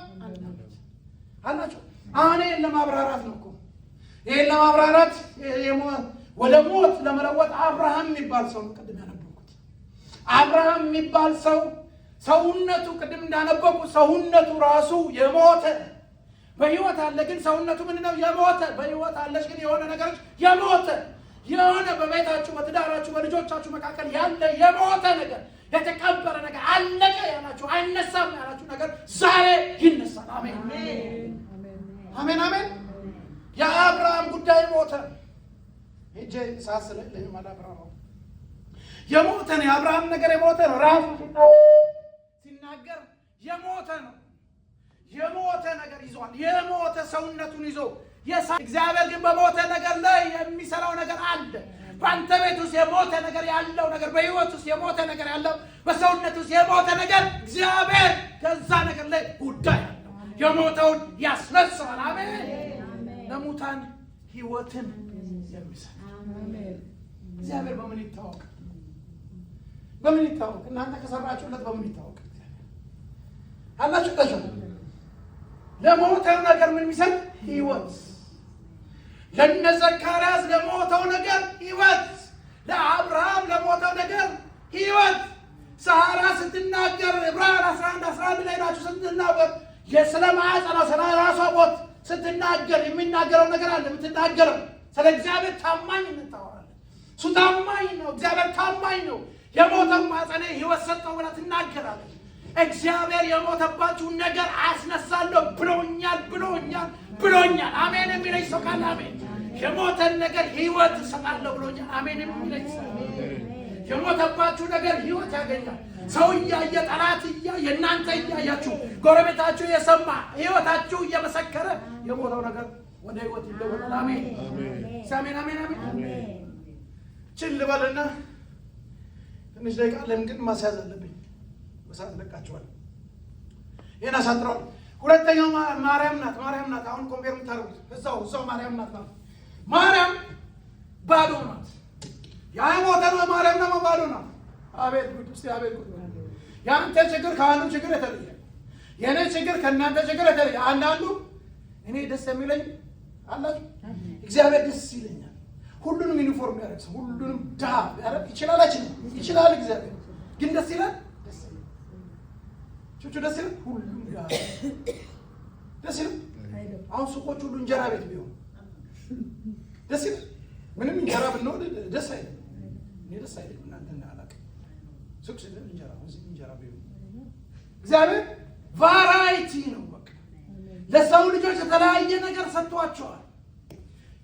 አላቸው። አሁን ይሄን ለማብራራት ነው እኮ ይሄን ለማብራራት ወደ ሞት ለመለወጥ አብርሃም የሚባል ሰው ቅድም ያነበብኩት አብርሃም የሚባል ሰው ሰውነቱ ቅድም እንዳነበብኩት ሰውነቱ ራሱ የሞተ በሕይወት አለ። ግን ሰውነቱ ምንድነው? የሞተ በሕይወት አለች። ግን የሆነ ነገሮች የሞተ የሆነ በቤታችሁ በትዳራችሁ በልጆቻችሁ መካከል ያለ የሞተ ነገር የተቀበረ ነገር አለቀ ያላችሁ አይነሳም ያላችሁ ነገር ዛሬ ይነሳል። አሜን አሜን አሜን። የአብርሃም ጉዳይ ሞተ። እጄ ሳስለኝ ለማላ አብርሃም የሞተ ነው። የአብርሃም ነገር የሞተ ነው። ራሱ ሲናገር የሞተ ነው። የሞተ ነገር ይዟል። የሞተ ሰውነቱን ይዞ እግዚአብሔር ግን በሞተ ነገር ላይ የሚሰራው ነገር አለ። በአንተ ቤት ውስጥ የሞተ ነገር ያለው ነገር፣ በህይወት ውስጥ የሞተ ነገር ያለው፣ በሰውነት ውስጥ የሞተ ነገር እግዚአብሔር ከዛ ነገር ላይ ጉዳይ አለው። የሞተውን ያስነሳዋል። አሜን። ለሙታን ህይወትን የሚሰጥ እግዚአብሔር በምን ይታወቅ? በምን ይታወቅ? እናንተ ከሰራችሁለት በምን ይታወቅ? አላችሁ ተሸ ለሞተው ነገር ምን የሚሰጥ ህይወት። ለነ ዘካርያስ ለሞተው ነገር ህይወት፣ ለአብርሃም ለሞተው ነገር ህይወት። ሳራ ስትናገር ዕብራውያን 11 ላይ ናችሁ ስትናገር ስለ ማዕፀኗ ስለ ራሷ ሞት ስትናገር የሚናገረው ነገር አለ። የምትናገረው ስለ እግዚአብሔር ታማኝነት ታወራለች። እሱ ታማኝ ነው። እግዚአብሔር ታማኝ ነው። የሞተው ማዕፀኔ ህይወት ሰጠው ብላ ትናገራለች። እግዚአብሔር የሞተባችሁን ነገር አስነሳለሁ ብሎኛል ብሎኛል ብሎኛል። አሜን የሚለኝ ሰው ካለ አሜን። የሞተን ነገር ህይወት እሰጣለሁ ብሎኛል። አሜን የሚለኝ ሰው የሞተባችሁ ነገር ህይወት ያገኛል። ሰው እያየ ጠላት እያየ እናንተ እያያችሁ ጎረቤታችሁ የሰማ ህይወታችሁ እየመሰከረ የሞተው ነገር ወደ ህይወት ይለወጣል። አሜን አሜን አሜን አሜን። ችል በልና ትንሽ ደቂቃ ለምን ግን ማስያዝ አለብኝ። በሳት ለቃቸዋል። ይሄን አሳጥረዋል። ሁለተኛው ማርያም ናት። ማርያም ናት። አሁን ኮምፔር የምታደርጉት እዛው ማርያም ናት። ማርያም ባዶ ናት። ያ ሞተው ማርያም ነው ባዶ ናት። አቤት ጉድ! እስቲ አቤት ጉድ! ያንተ ችግር ከአንዱ ችግር የተለየ፣ የኔ ችግር ከእናንተ ችግር የተለየ። አንዳንዱ እኔ ደስ የሚለኝ አላችሁ እግዚአብሔር ደስ ይለኛል። ሁሉንም ዩኒፎርም ያደርግ ሰው ሁሉንም ድሃ ያደርግ ይችላል። ይችላል እግዚአብሔር ግን ደስ ይላል። ቹቹ ደስ ይላል። ሁሉም ደስ ይላል። አሁን ሱቆች ሁሉ እንጀራ ቤት ቢሆን ደስ ይላል። ምንም እንጀራ ብንሆን ደስ አይልም። እኔ ደስ አይልም። እናንተ አላውቅም። ሱቅ ሲል እንጀራ ቢሆን እግዚአብሔር ቫራይቲ ነው። በቃ ለሰው ልጆች የተለያየ ነገር ሰጥቷቸዋል።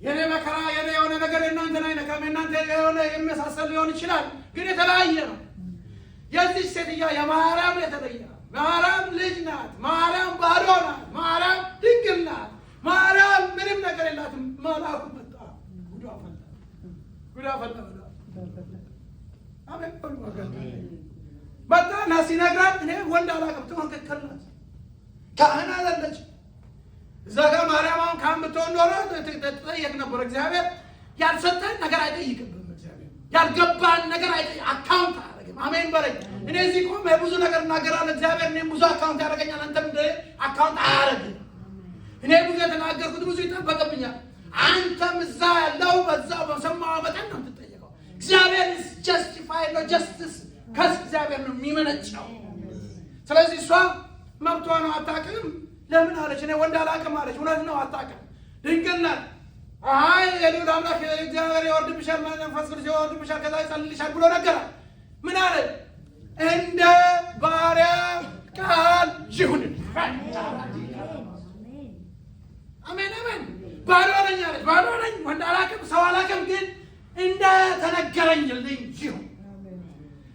የኔ መከራ የኔ የሆነ ነገር የእናንተን አይነካም። የእናንተ የሆነ የሚመሳሰል ሊሆን ይችላል፣ ግን የተለያየ ነው። የዚህ ሴትያ የማርያም የተለየ ነው። ማርያም ልጅ ናት። ማርያም ባዶ ናት። ማርያም ድንግል ናት። ማርያም ምንም ነገር የላትም። መልአኩ መጣ። ጉዳ ፈላ አሜን መጣና ሲነግራት እኔ ወንድ አላውቅም ትክክል ናት። ካህን አለች እዛ ጋር ማርያም አሁን ካህን ብትሆን ኖሮ ትጠየቅ ነበር። እግዚአብሔር ያልሰጠን ነገር አይጠይቅብም። እግዚአብሔር ያልገባን ነገር አካውንት አያደርግም። አሜን በለኝ። እኔ እዚህ ቆሜ ብዙ ነገር እናገራለሁ። እግዚአብሔር እኔም ብዙ አካውንት ያደርገኛል። አንተም አካውንት አያደርግም። እኔ ብዙ የተናገርኩት ብዙ ይጠበቅብኛል። አንተም እዛ ያለው በዛው በሰማው መጠን ነው የምትጠየቀው። እግዚአብሔር ጀስቲፋይድ ነው። ጀስቲስ ከእግዚአብሔር ነው የሚመነጨው። ስለዚህ እሷ መብቷ ነው። አታውቅም ለምን አለች? እኔ ወንድ አላውቅም አለች። እውነት ነው አታውቅም። ድንግል ናት። አይ የልዑል አምላክ እግዚአብሔር ይወርድብሻል፣ መንፈስ ቅዱስ ይወርድብሻል፣ ከዛ ይጸልልሻል ብሎ ነገራት። ምን አለ? እንደ ባሪያ ቃል ይሁን። አሜን አሜን። ባዶ ነኝ አለች። ባዶ ነኝ፣ ወንድ አላውቅም፣ ሰው አላውቅም፣ ግን እንደ ተነገረኝልኝ ይሁን።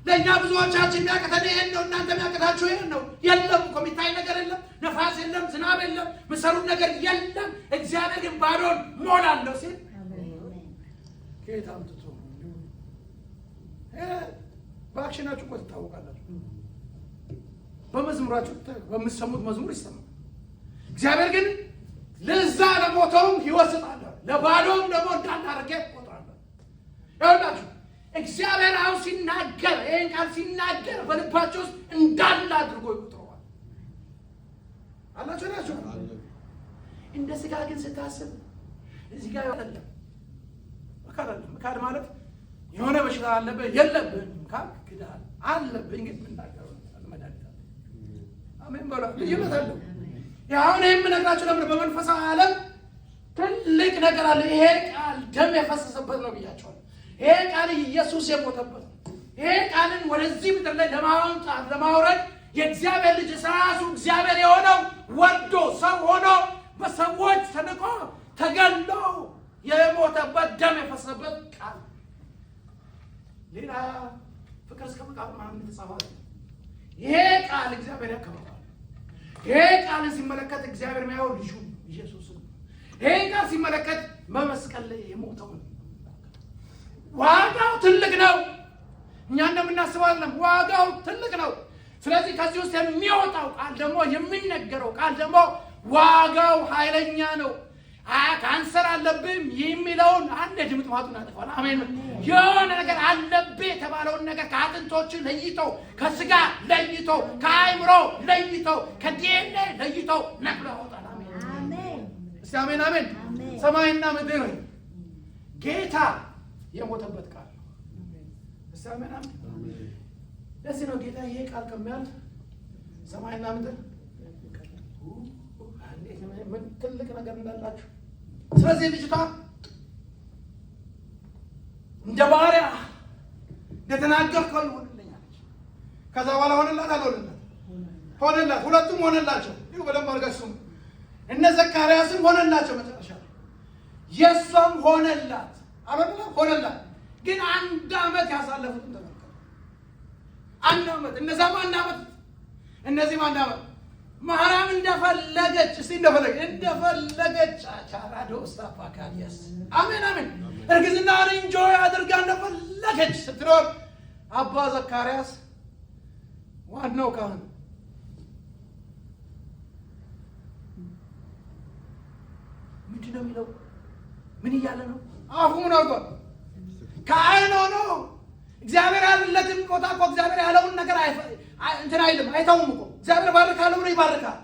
ለእኛ ብዙዎቻችን የሚያቅተን ይሄን ነው። እናንተ የሚያቅታችሁ ይሄን ነው። የለም እኮ የሚታይ ነገር የለም። ነፋስ የለም፣ ዝናብ የለም፣ ምሰሩት ነገር የለም። እግዚአብሔር ግን ባዶን ሞላለሁ ሲል ከየት አምጥቶ በአክሽናችሁ እኮ ትታወቃላችሁ። በመዝሙራችሁ በምትሰሙት መዝሙር ይሰማል። እግዚአብሔር ግን ለዛ ለሞተውም ሕይወት ስጣለሁ፣ ለባዶም ደግሞ እንዳላረገ ቆጥራለሁ። ይኸውላችሁ እግዚአብሔር አሁን ሲናገር ይህን ቃል ሲናገር በልባቸው ውስጥ እንዳለ አድርጎ ይቆጥረዋል። አላቸው ናቸው። እንደ ስጋ ግን ስታስብ እዚህ ጋር አይደለም። መካድ ማለት የሆነ በሽታ አለብህ የለብህም ካል ክዳል አለብህ። እንግዲህ ምናገረው መድኃኒት አለ። አሜን በላ ልዩነት አለው። አሁን ይህም የምነግራቸው ለምን በመንፈሳዊ ዓለም ትልቅ ነገር አለ። ይሄ ቃል ደም የፈሰሰበት ነው ብያቸዋል። ይሄ ቃል ኢየሱስ የሞተበት ነው። ይሄ ቃልን ወደዚህ ምድር ላይ ለማውጣት ለማውረድ የእግዚአብሔር ልጅ ራሱ እግዚአብሔር የሆነው ወርዶ ሰው ሆኖ በሰዎች ተንቆ ተገሎ የሞተበት ደም የፈሰሰበት ቃል ሌላ ፍቅር እስከ መቃብር ማለት ተጻፈ። ይሄ ቃል እግዚአብሔር ያከብራል። ይሄ ቃልን ሲመለከት እግዚአብሔር የሚያየው ልጁ ኢየሱስ ነው። ይሄ ቃል ሲመለከት በመስቀል ላይ የሞተው ዋጋው ትልቅ ነው። እኛ እንደምናስበው አይደለም። ዋጋው ትልቅ ነው። ስለዚህ ከዚህ ውስጥ የሚወጣው ቃል ደግሞ የሚነገረው ቃል ደግሞ ዋጋው ኃይለኛ ነው። ካንሰር አለብኝ የሚለውን አንድ ድምጥ ማጡን አጥቷል። አሜን። የሆነ ነገር አለብህ የተባለውን ነገር ከአጥንቶች ለይቶ ከስጋ ለይቶ ከአይምሮ ለይቶ ከዲኤንኤ ለይቶ ነቅሎ ያወጣል። አሜን። እስቲ አሜን አሜን። ሰማይና ምድር ጌታ የሞተበት ቃል ነው። እስቲ አሜን አሜን። ለዚህ ነው ጌታ ይሄ ቃል ከሚያልፍ ሰማይና ምድር ምን ትልቅ ነገር እንዳላችሁ። ስለዚህ ልጅቷ እንደ ባሪያ እንደተናገርከው ይሆንልኛለች። ከዛ በኋላ ሆነላት አልሆነላት? ሆነላት። ሁለቱም ሆነላቸው። ይሁ በደንብ አድርጋችሁ እነ ዘካርያስም ሆነላቸው። መጨረሻ የእሷም ሆነላት አበላ ሆነላት። ግን አንድ ዓመት ያሳለፉትን ተመልከቱ። አንድ ዓመት እነዛም አንድ ዓመት እነዚህም አንድ ዓመት ማርያም እንደፈለገች እንደፈለገች አቻራዶስ ታፋካሊያስ አሜን አሜን እርግዝናን እንጆይ አድርጋ እንደፈለገች ስትኖር አባ ዘካርያስ ዋናው ካህን ምንድን ነው የሚለው? ምን እያለ ነው? አፉ ምን አድርጓል? ካህን ሆኖ እግዚአብሔር ያለለትን ቦታ እኮ እግዚአብሔር ያለውን ነገር እንትን አይልም፣ አይተውም እኮ እግዚአብሔር ባርካለሁ ብሎ ይባርካል።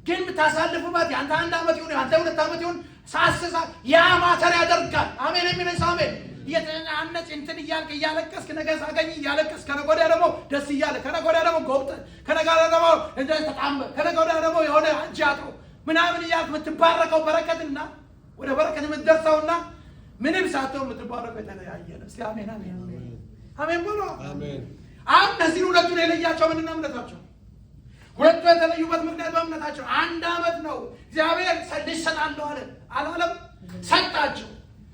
ግን የምታሳልፍበት የአንተ አንድ ዓመት ይሁን የአንተ 2 ዓመት ይሁን ሳስሳ ያ ማተር ያደርጋል። አሜን የሚለኝ ሰው አሜን። እየተናነጽ እንትን እያለቀስክ ነገ ሳገኝ እያለቀስክ ከነገ ወዲያ ደግሞ ደስ እያለ ከነገ ወዲያ ደግሞ ጎብጠህ ከነገ ወዲያ ደግሞ እንደዚህ ተጣመህ ከነገ ወዲያ ደግሞ የሆነ እጅ አጥሮ ምናምን እያልክ የምትባረከው በረከትና ወደ በረከት የምትደርሰውና ምንም ሳትሆን የምትባረከው የተለያየ ነው። እስቲ አሜን አሜን አሜን ብሎ አሜን። አሁን እነዚህ ሁለቱን የለያቸው ምንድን ነው? እምነታቸው። ሁለቱ የተለዩበት ምክንያት በእምነታቸው። አንድ ዓመት ነው እግዚአብሔር ልጅ ሰጣለሁ አለ አላለም? ሰጣቸው።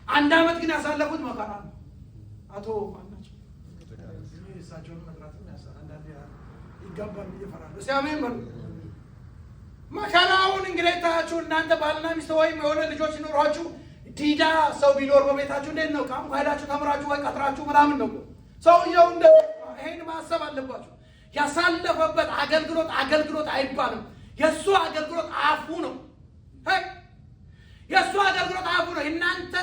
አንድ ዓመት ግን ያሳለፉት መከራ ነው። አቶ ማናቸው እሳቸውን መጥራት አንዳንዴ ይገባል እየፈራሉ። እስቲ አሜን በሉ። መከራውን እንግዲህ ታያችሁ እናንተ ባልና ሚስት ወይም የሆነ ልጆች ይኖሯችሁ ዲዳ ሰው ቢኖር በቤታችሁ እንዴት ነው? ቃም ሄዳችሁ ተምራችሁ ወይ ቀጥራችሁ ምናምን ነው ሰውየው እንደ ይሄን ማሰብ አለባችሁ። ያሳለፈበት አገልግሎት አይባልም። የእሱ አገልግሎት አፉ ነው። የእሱ አገልግሎት አፉ ነው። እናንተ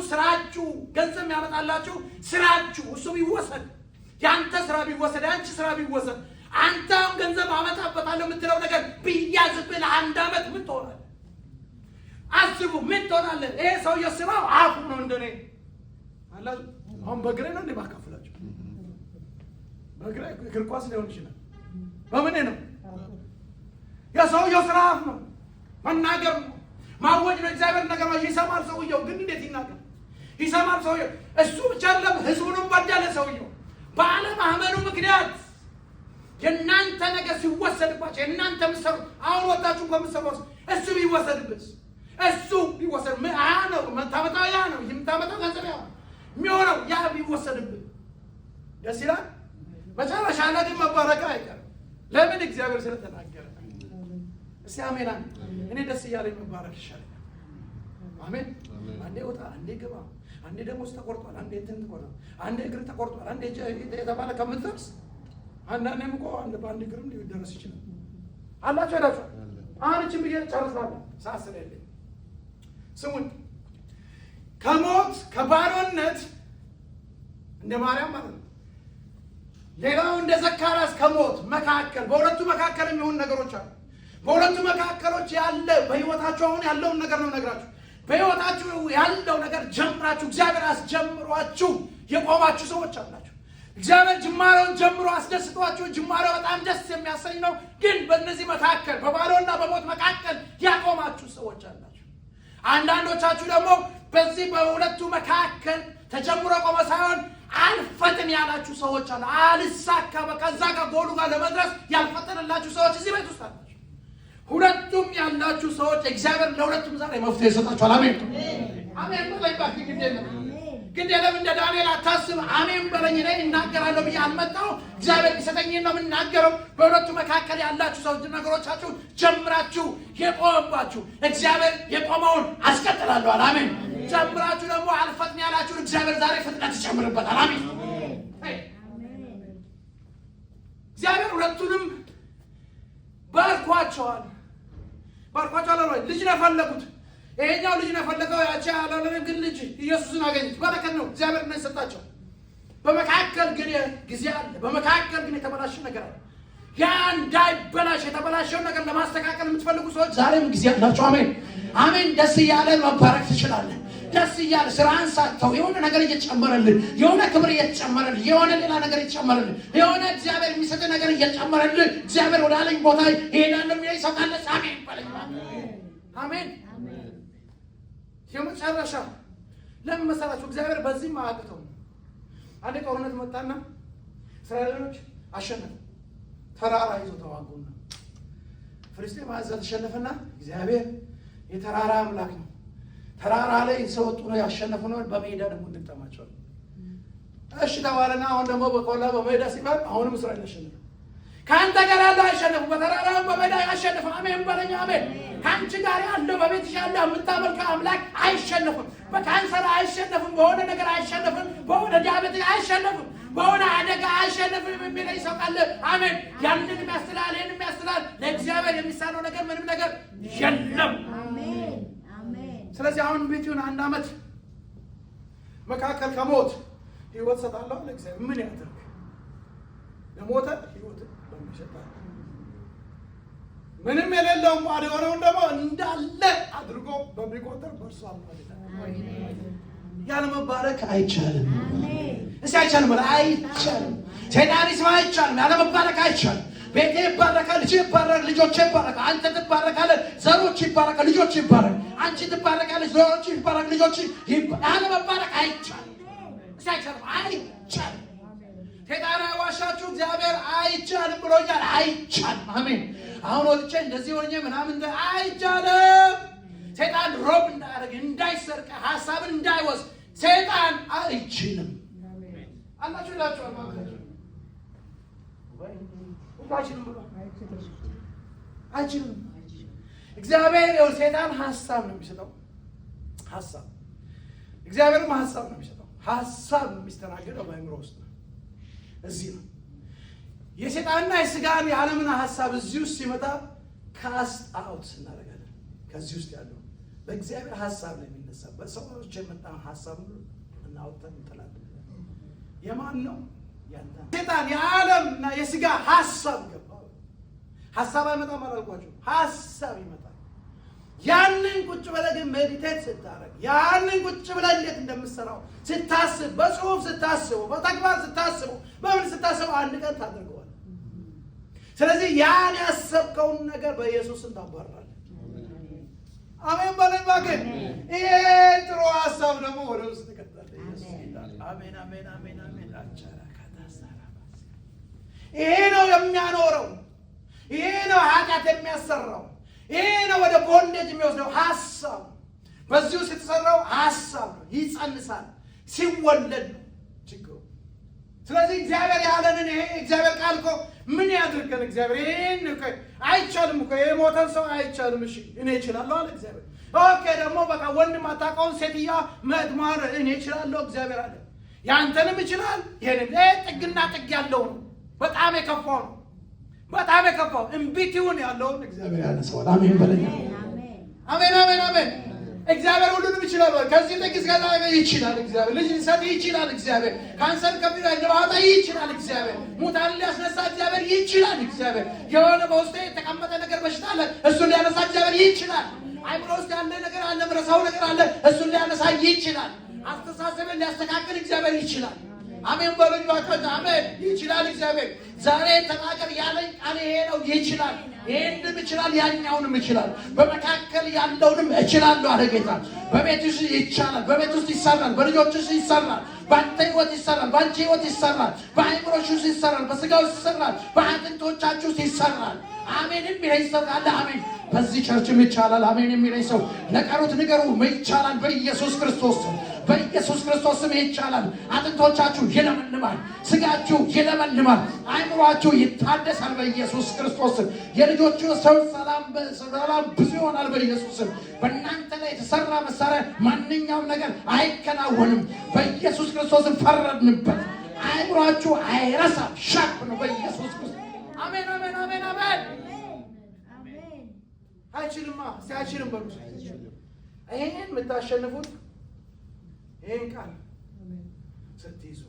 ስራችሁ ገንዘብ ያመጣላችሁ ስራችሁ እሱ ቢወሰድ ያንተ ስራ ቢወሰድ ያንቺ ስራ ቢወሰድ አንተ አሁን ገንዘብ አመጣበታለሁ የምትለው ነገር ቢያዝብህ ለአንድ ዓመት ምን ትሆናለህ? አስቡ፣ ምን ትሆናለህ? ይሄ ሰውዬው ስራው አፉ ነው። እንደኔ አላህ አሁን በግሬ ነው እንደማካፈላችሁ በግሬ እግር ኳስ ሊሆን ይችላል። በምን ነው? የሰውየው ስራ አፍ ነው። መናገር ነው፣ ማወጅ ነው። እግዚአብሔር ነገር ነው። ይሰማል ሰውየው፣ ግን እንዴት ይናገር? ይሰማል ሰውየው። እሱ ብቻ አይደለም፣ ህዝቡንም በደለ ሰውየው። ባለማመኑ ምክንያት የእናንተ ነገር ሲወሰድባቸው የእናንተ ምሰሩ አሁን ወጣችሁ ከምሰሩ እሱ ቢወሰድብስ እሱ ቢወሰድ ነው የምታመጣው ያ ነው የምታመጣው ገንዘብ ያ የሚሆነው ያ ቢወሰድብህ ደስ ይላል። መጨረሻ ላይ ግን መባረክ አይቀርም። ለምን? እግዚአብሔር ስለተናገረ። እስቲ አሜን። እኔ ደስ እያለኝ መባረክ ይሻለኛል። አሜን። አንዴ ወጣ፣ አንዴ ገባ፣ አንዴ ደሞዝ ተቆርጧል፣ አንዴ እንትን ተቆርጧል፣ አንዴ እግር ተቆርጧል፣ አንዴ የተባለ ከምትደርስ አንዳንዴም እኮ በአንድ እግርም ሊደረስ ይችላል። አላችሁ ሄዳችሁ አሁን እችን ብዬ ጨርሳለሁ። ሳስር የለኝ ስሙን ከሞት ከባዶነት እንደ ማርያም ማለት ነው። ሌላው እንደ ዘካርያስ ከሞት መካከል በሁለቱ መካከል የሚሆኑ ነገሮች አሉ። በሁለቱ መካከሎች ያለ በህይወታችሁ አሁን ያለውን ነገር ነው ነግራችሁ። በህይወታችሁ ያለው ነገር ጀምራችሁ እግዚአብሔር አስጀምሯችሁ የቆማችሁ ሰዎች አላችሁ። እግዚአብሔር ጅማሬውን ጀምሮ አስደስቷችሁ ጅማሬው በጣም ደስ የሚያሰኝ ነው። ግን በእነዚህ መካከል በባዶና በሞት መካከል ያቆማችሁ ሰዎች አላችሁ። አንዳንዶቻችሁ ደግሞ በዚህ በሁለቱ መካከል ተጀምሮ ቆመ ሳይሆን አልፈጥን ያላችሁ ሰዎች አሉ። አልሳካ በከዛ ጋር ጎሉ ጋር ለመድረስ ያልፈጠነላችሁ ሰዎች እዚህ ቤት ውስጥ አላችሁ። ሁለቱም ያላችሁ ሰዎች እግዚአብሔር ለሁለቱም ዛሬ መፍትሄ ይሰጣችኋል። አሜን አሜን። በላይ ባክ ግን የለም እንደ ዳንኤል አታስብ። አሜን በለኝ። እኔ እናገራለሁ ብዬ አልመጣሁ። እግዚአብሔር ቢሰጠኝ ነው የምናገረው። በሁለቱ መካከል ያላችሁ ሰዎች ነገሮቻችሁ ጀምራችሁ የቆመባችሁ እግዚአብሔር የቆመውን አስቀጥላለሁ። አሜን። ጀምራችሁ ደግሞ አልፈጥን ያላችሁ እግዚአብሔር ዛሬ ፍጥነት ይጨምርበታል። አሜን። እግዚአብሔር ሁለቱንም ባርኳቸዋል። ልጅ ነው የፈለጉት። ይሄኛው ልጅ ነው የፈለገው። ያቺ ያላለንም ግን ልጅ ኢየሱስን አገኘች። በረከት ነው እግዚአብሔር ነው የሰጣቸው። በመካከል ግን ጊዜ አለ። በመካከል ግን የተበላሸ ነገር አለ። ያ እንዳይበላሽ የተበላሸውን ነገር ለማስተካከል የምትፈልጉ ሰዎች ዛሬም ጊዜ አላችሁ። አሜን አሜን። ደስ እያለ መባረክ ትችላለህ። ደስ እያለ ስራህን ሳትተው የሆነ ነገር እየጨመረልህ፣ የሆነ ክብር እየጨመረልህ፣ የሆነ ሌላ ነገር እየጨመረልህ፣ የሆነ እግዚአብሔር የሚሰጥህ ነገር እየጨመረልህ እግዚአብሔር ወዳለኝ ቦታ ይሄዳለሁ የሚለኝ ሰው ካለ አሜን በለኝ። አሜን። የመጨረሻ ለምን መሰላችሁ? እግዚአብሔር በዚህም አያቅተው። አንድ ጦርነት መጣና እስራኤሎች አሸነፉ። ተራራ ይዞ ተዋጉና ፍልስጤም አዘል ተሸነፈና እግዚአብሔር የተራራ አምላክ ነው። ተራራ ላይ ሰወጡ ነው ያሸነፉ ነው። በሜዳ ደግሞ እንጠማቸዋል። እሺ ተባለና አሁን ደግሞ በቆላ በሜዳ ሲባል አሁንም እስራኤል አሸነፉ። ካንተ ጋር ያለው አይሸነፉ። በተራራው በሜዳ ያሸነፉ። አሜን በለኝ። አሜን። ካንቺ ጋር ያለው በቤትሽ ያለው የምታመልከው አምላክ አይሸነፍም። በካንሰር አይሸነፍም። በሆነ ነገር አይሸነፍም። በሆነ ዲያቤት አይሸነፍም። በሆነ አደጋ አይሸነፍም የሚለኝ ሰው ካለ አሜን። ያንን የሚያስተላል ይሄን የሚያስተላል ለእግዚአብሔር የሚሳነው ነገር ምንም ነገር የለም። አሜን አሜን። ስለዚህ አሁን ቤቱን 1 ዓመት መካከል ከሞት ህይወት ሰጣለሁ ለእግዚአብሔር ምን ያደርግ? ለሞተ ህይወት በሚሰጣል ምንም የሌለው ባዶ የሆነውን ደግሞ እንዳለ አድርጎ በሚቆጠር በእርሱ ማለት ነው። ያለ መባረክ አይቻልም። እስኪ አይቻልም ማለት አይቻልም። ሰይጣን ይስማ አይቻልም። ያለ መባረክ አይቻልም። ቤቴ ይባረካል፣ ልጅ ይባረካል፣ ልጆች ይባረካል፣ አንተ ትባረካለህ፣ ዘሮች ይባረካል፣ ልጆች ይባረካል፣ አንቺ ትባረካለች፣ ዘሮች ይባረካል፣ ልጆች ይባረካል። ያለ መባረክ አይቻልም። እስኪ አይቻልም። አይቻልም። ሰይጣን አይዋሻችሁ። እግዚአብሔር አይቻልም ብሎኛል። አይቻልም። አሜን። አሁን ወጥቼ እንደዚህ ሆኜ ምናምን አይቻልም። ሰይጣን ሮብ እንዳያደርግ እንዳይሰርቅ ሐሳብን እንዳይወስድ ሰይጣን አይችልም። አላችሁ ይላችኋል ማለት ነው። አይችልም ብሎ አይችልም። እግዚአብሔር ይኸው ሰይጣን ሐሳብ ነው የሚሰጠው። ሐሳብ እግዚአብሔርም ሐሳብ ነው የሚሰጠው። ሐሳብ የሚስተናገደው በአእምሮ ውስጥ ነው። እዚህ ነው የሰይጣንና የስጋን የዓለምን ሐሳብ እዚህ ውስጥ ሲመጣ ካስት አውት እናደርጋለን። ከዚህ ውስጥ ያለው በእግዚአብሔር ሐሳብ ላይ የሚነሳ በሰዎች የመጣን ሐሳብ እናውጣን እንጥላለን። የማን ነው? ያንተ ሰይጣን የዓለምና የስጋ ሐሳብ ገባ። ሐሳብ አይመጣም አላልኳችሁ? ሐሳብ ይመጣል። ያንን ቁጭ ብለህ ግን ሜዲቴት ስታረግ ያንን ቁጭ ብለህ እንዴት እንደምትሰራው ስታስብ፣ በጽሁፍ ስታስበው፣ በተግባር ስታስበው፣ በምን ስታስበው አንድ ቀን ታደርገዋለህ። ስለዚህ ያን ያሰብከውን ነገር በኢየሱስም ታባርራለህ። አሜን በለኝ እባክህ። ይሄ ጥሩ ሐሳብ ደግሞ ወደ ውስጥ ትከታለህ። ኢየሱስ ይላል። አሜን አሜን አሜን አሜን። ይሄ ነው የሚያኖረው። ይሄ ነው ኃጢአት የሚያሰራው። ይሄ ነው ወደ ቦንዴጅ የሚወስደው ሐሳብ። በዚህ ውስጥ የተሰራው ሐሳብ ነው። ይጸንሳል። ሲወለድ ነው ችግሩ። ስለዚህ እግዚአብሔር ያለንን ይሄ እግዚአብሔር ቃል እኮ ምን ያድርገን? እግዚአብሔር ይሄን እኮ አይቻልም እኮ የሞተን ሰው አይቻልም። እሺ እኔ እችላለሁ አለ እግዚአብሔር። ኦኬ ደግሞ በቃ ወንድም አታውቀውን ሴትያ መድማር እኔ እችላለሁ እግዚአብሔር አለ። ያንተንም ይችላል። ይሄንን ጥግና ጥግ ያለው ነው። በጣም የከፋው ነው። በጣም የከፋው እምቢቲውን ያለውን እግዚአብሔር ያነሳዋል። አሜን በለኝ። አሜን አሜን አሜን። እግዚአብሔር ሁሉንም ይችላል። ከዚህ ጥግ እስከ ዛሬ ይችላል። እግዚአብሔር ልጅ ሊሰጥ ይችላል። እግዚአብሔር ካንሰር ከቢራ ሊያወጣ ይችላል። እግዚአብሔር ሙታን ሊያስነሳ እግዚአብሔር ይችላል። እግዚአብሔር የሆነ በውስጤ የተቀመጠ ነገር በሽታ አለ፣ እሱን ሊያነሳ እግዚአብሔር ይችላል። አይምሮ ውስጥ ያለ ነገር አለ፣ ምረሳው ነገር አለ፣ እሱን ሊያነሳ ይችላል። አስተሳሰብን ሊያስተካክል እግዚአብሔር ይችላል። አሜን በሉኝ ባካችሁ። አሜን። ይችላል እግዚአብሔር። ዛሬ ተናገር ያለኝ ቃል ይሄ ነው። ይችላል። ይሄንም ይችላል፣ ያኛውንም ይችላል፣ በመካከል ያለውንም እችላለሁ አለ ጌታ። በቤት ውስጥ ይቻላል፣ በቤት ውስጥ ይሰራል፣ በልጆች ውስጥ ይሰራል፣ በአንተ ህይወት ይሰራል፣ በአንቺ ህይወት ይሰራል፣ በአእምሮሽ ውስጥ ይሰራል፣ በስጋው ይሰራል፣ በአጥንቶቻችሁ ውስጥ ይሰራል። አሜን የሚለኝ ሰው ካለ አሜን። በዚህ ቸርችም ይቻላል። አሜን የሚለኝ ሰው ለቀሩት ንገሩ፣ ይቻላል በኢየሱስ ክርስቶስ ስም። በኢየሱስ ክርስቶስ ስም ይቻላል። አጥንቶቻችሁ ይለመልማል፣ ስጋችሁ ይለመልማል፣ አእምሯችሁ ይታደሳል በኢየሱስ ክርስቶስ ስም። የልጆቹ ሰው ሰላም ብዙ ይሆናል በኢየሱስ ስም። በእናንተ ላይ የተሰራ መሳሪያ ማንኛውም ነገር አይከናወንም በኢየሱስ ክርስቶስ ስም። ፈረድንበት። አእምሯችሁ አይረሳም፣ ሻርፕ ነው በኢየሱስ ክርስቶስ። አሜን አሜን አሜን አሜን። አይችልማ ሲያችልም በሉ ይሄን የምታሸንፉት ይሄን ቃል ስትይዙ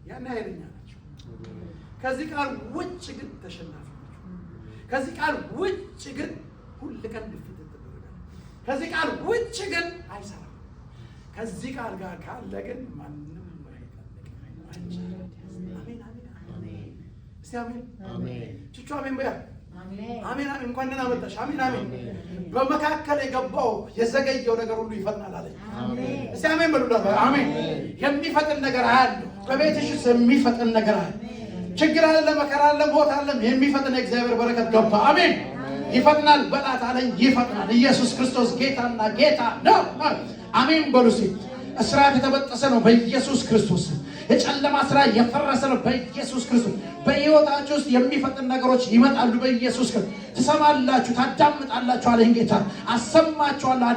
ያን ኃይለኛ ናቸው። ከዚህ ቃል ውጭ ግን ተሸናፊ ናቸው። ከዚህ ቃል ውጭ ግን ሁል ቀን ድፍት ተደረጋል። ከዚህ ቃል ውጭ ግን አይሰራም። ከዚህ ቃል ጋር ካለ ግን ማንም አይቀልም። አሜን አሜን አሜን። እስቲ አሜን አሜን። ቹቹ አሜን በያ አሜን አሜን። እንኳን ደህና መጣሽ። አሜን አሜን። በመካከል የገባው የዘገየው ነገር ሁሉ ይፈጥናል አለኝ። እስቲ አሜን በሉላ። አሜን። የሚፈጥን ነገር አለ። በቤትሽ የሚፈጥን ነገር አለ። ችግር አለ፣ መከራ አለ፣ ሞት አለ። የሚፈጥን የእግዚአብሔር በረከት ገባ። አሜን። ይፈጥናል በላት አለኝ። ይፈጥናል። ኢየሱስ ክርስቶስ ጌታና ጌታ ነው። አሜን በሉ። እስራት የተበጠሰ ነው በኢየሱስ ክርስቶስ። የጨለማ ስራ የፈረሰ ነው በኢየሱስ ክርስቶስ። በሕይወታችሁ ውስጥ የሚፈጥን ነገሮች ይመጣሉ በኢየሱስ ክርስቶስ። ትሰማላችሁ፣ ታዳምጣላችሁ አለኝ ጌታ። አሰማችኋለሁ፣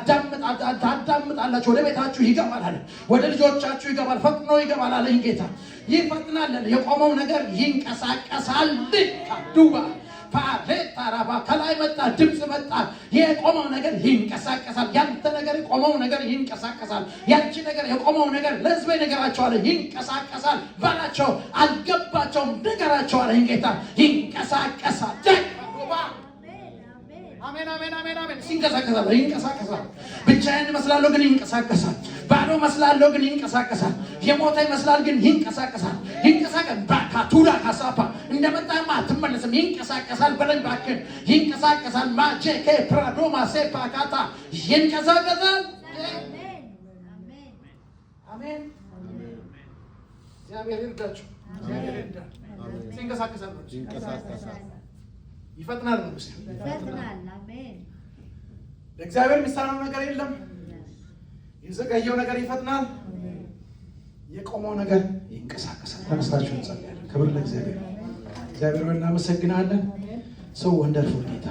ታዳምጣላችሁ። ወደ ቤታችሁ ይገባል አለ፣ ወደ ልጆቻችሁ ይገባል፣ ፈጥኖ ይገባል አለኝ ጌታ። ይፈጥናል። የቆመው ነገር ይንቀሳቀሳል። ዱባ ፓሬታራባ ከላይ መጣ፣ ድምፅ መጣ። የቆመው ነገር ይንቀሳቀሳል። ያንተ ነገር የቆመው ነገር ይንቀሳቀሳል። ያንቺ ነገር የቆመው ነገር ለሕዝቤ ነገራቸው አለ፣ ይንቀሳቀሳል ባላቸው። አልገባቸውም ነገራቸው አለ ጌታ። ይንቀሳቀሳል። አሜን አሜን አሜን አሜን። ይንቀሳቀሳል፣ ይንቀሳቀሳል። ብቻዬን እመስላለሁ ግን ይንቀሳቀሳል። ባዶ እመስላለሁ ግን ይንቀሳቀሳል። የሞተ ይመስላል ግን ይንቀሳቀሳል። ይንቀሳቀስ ባካቱራ ካሳፓ እንደመጣማ አትመለስም። ይንቀሳቀሳል በለኝ እባክህ። ይንቀሳቀሳል። ማጄኬ ፕራዶማ ሴፓካታ ይንቀሳቀሳል። አሜን። እግዚአብሔር ይርዳችሁ። እግዚአብሔር ይርዳል። ይንቀሳቀሳል፣ ይንቀሳቀሳል፣ ይፈጥናል። ይፈጥናል። አሜን። ለእግዚአብሔር የሚሳነው ነገር የለም። የዘገየው ነገር ይፈጥናል። የቆመው ነገር ይንቀሳቀሳል። ተነስታችሁ እንጸልያለን። ክብር ለእግዚአብሔር። እግዚአብሔር እናመሰግናለን። ሰው ወንደርፉል ጌታ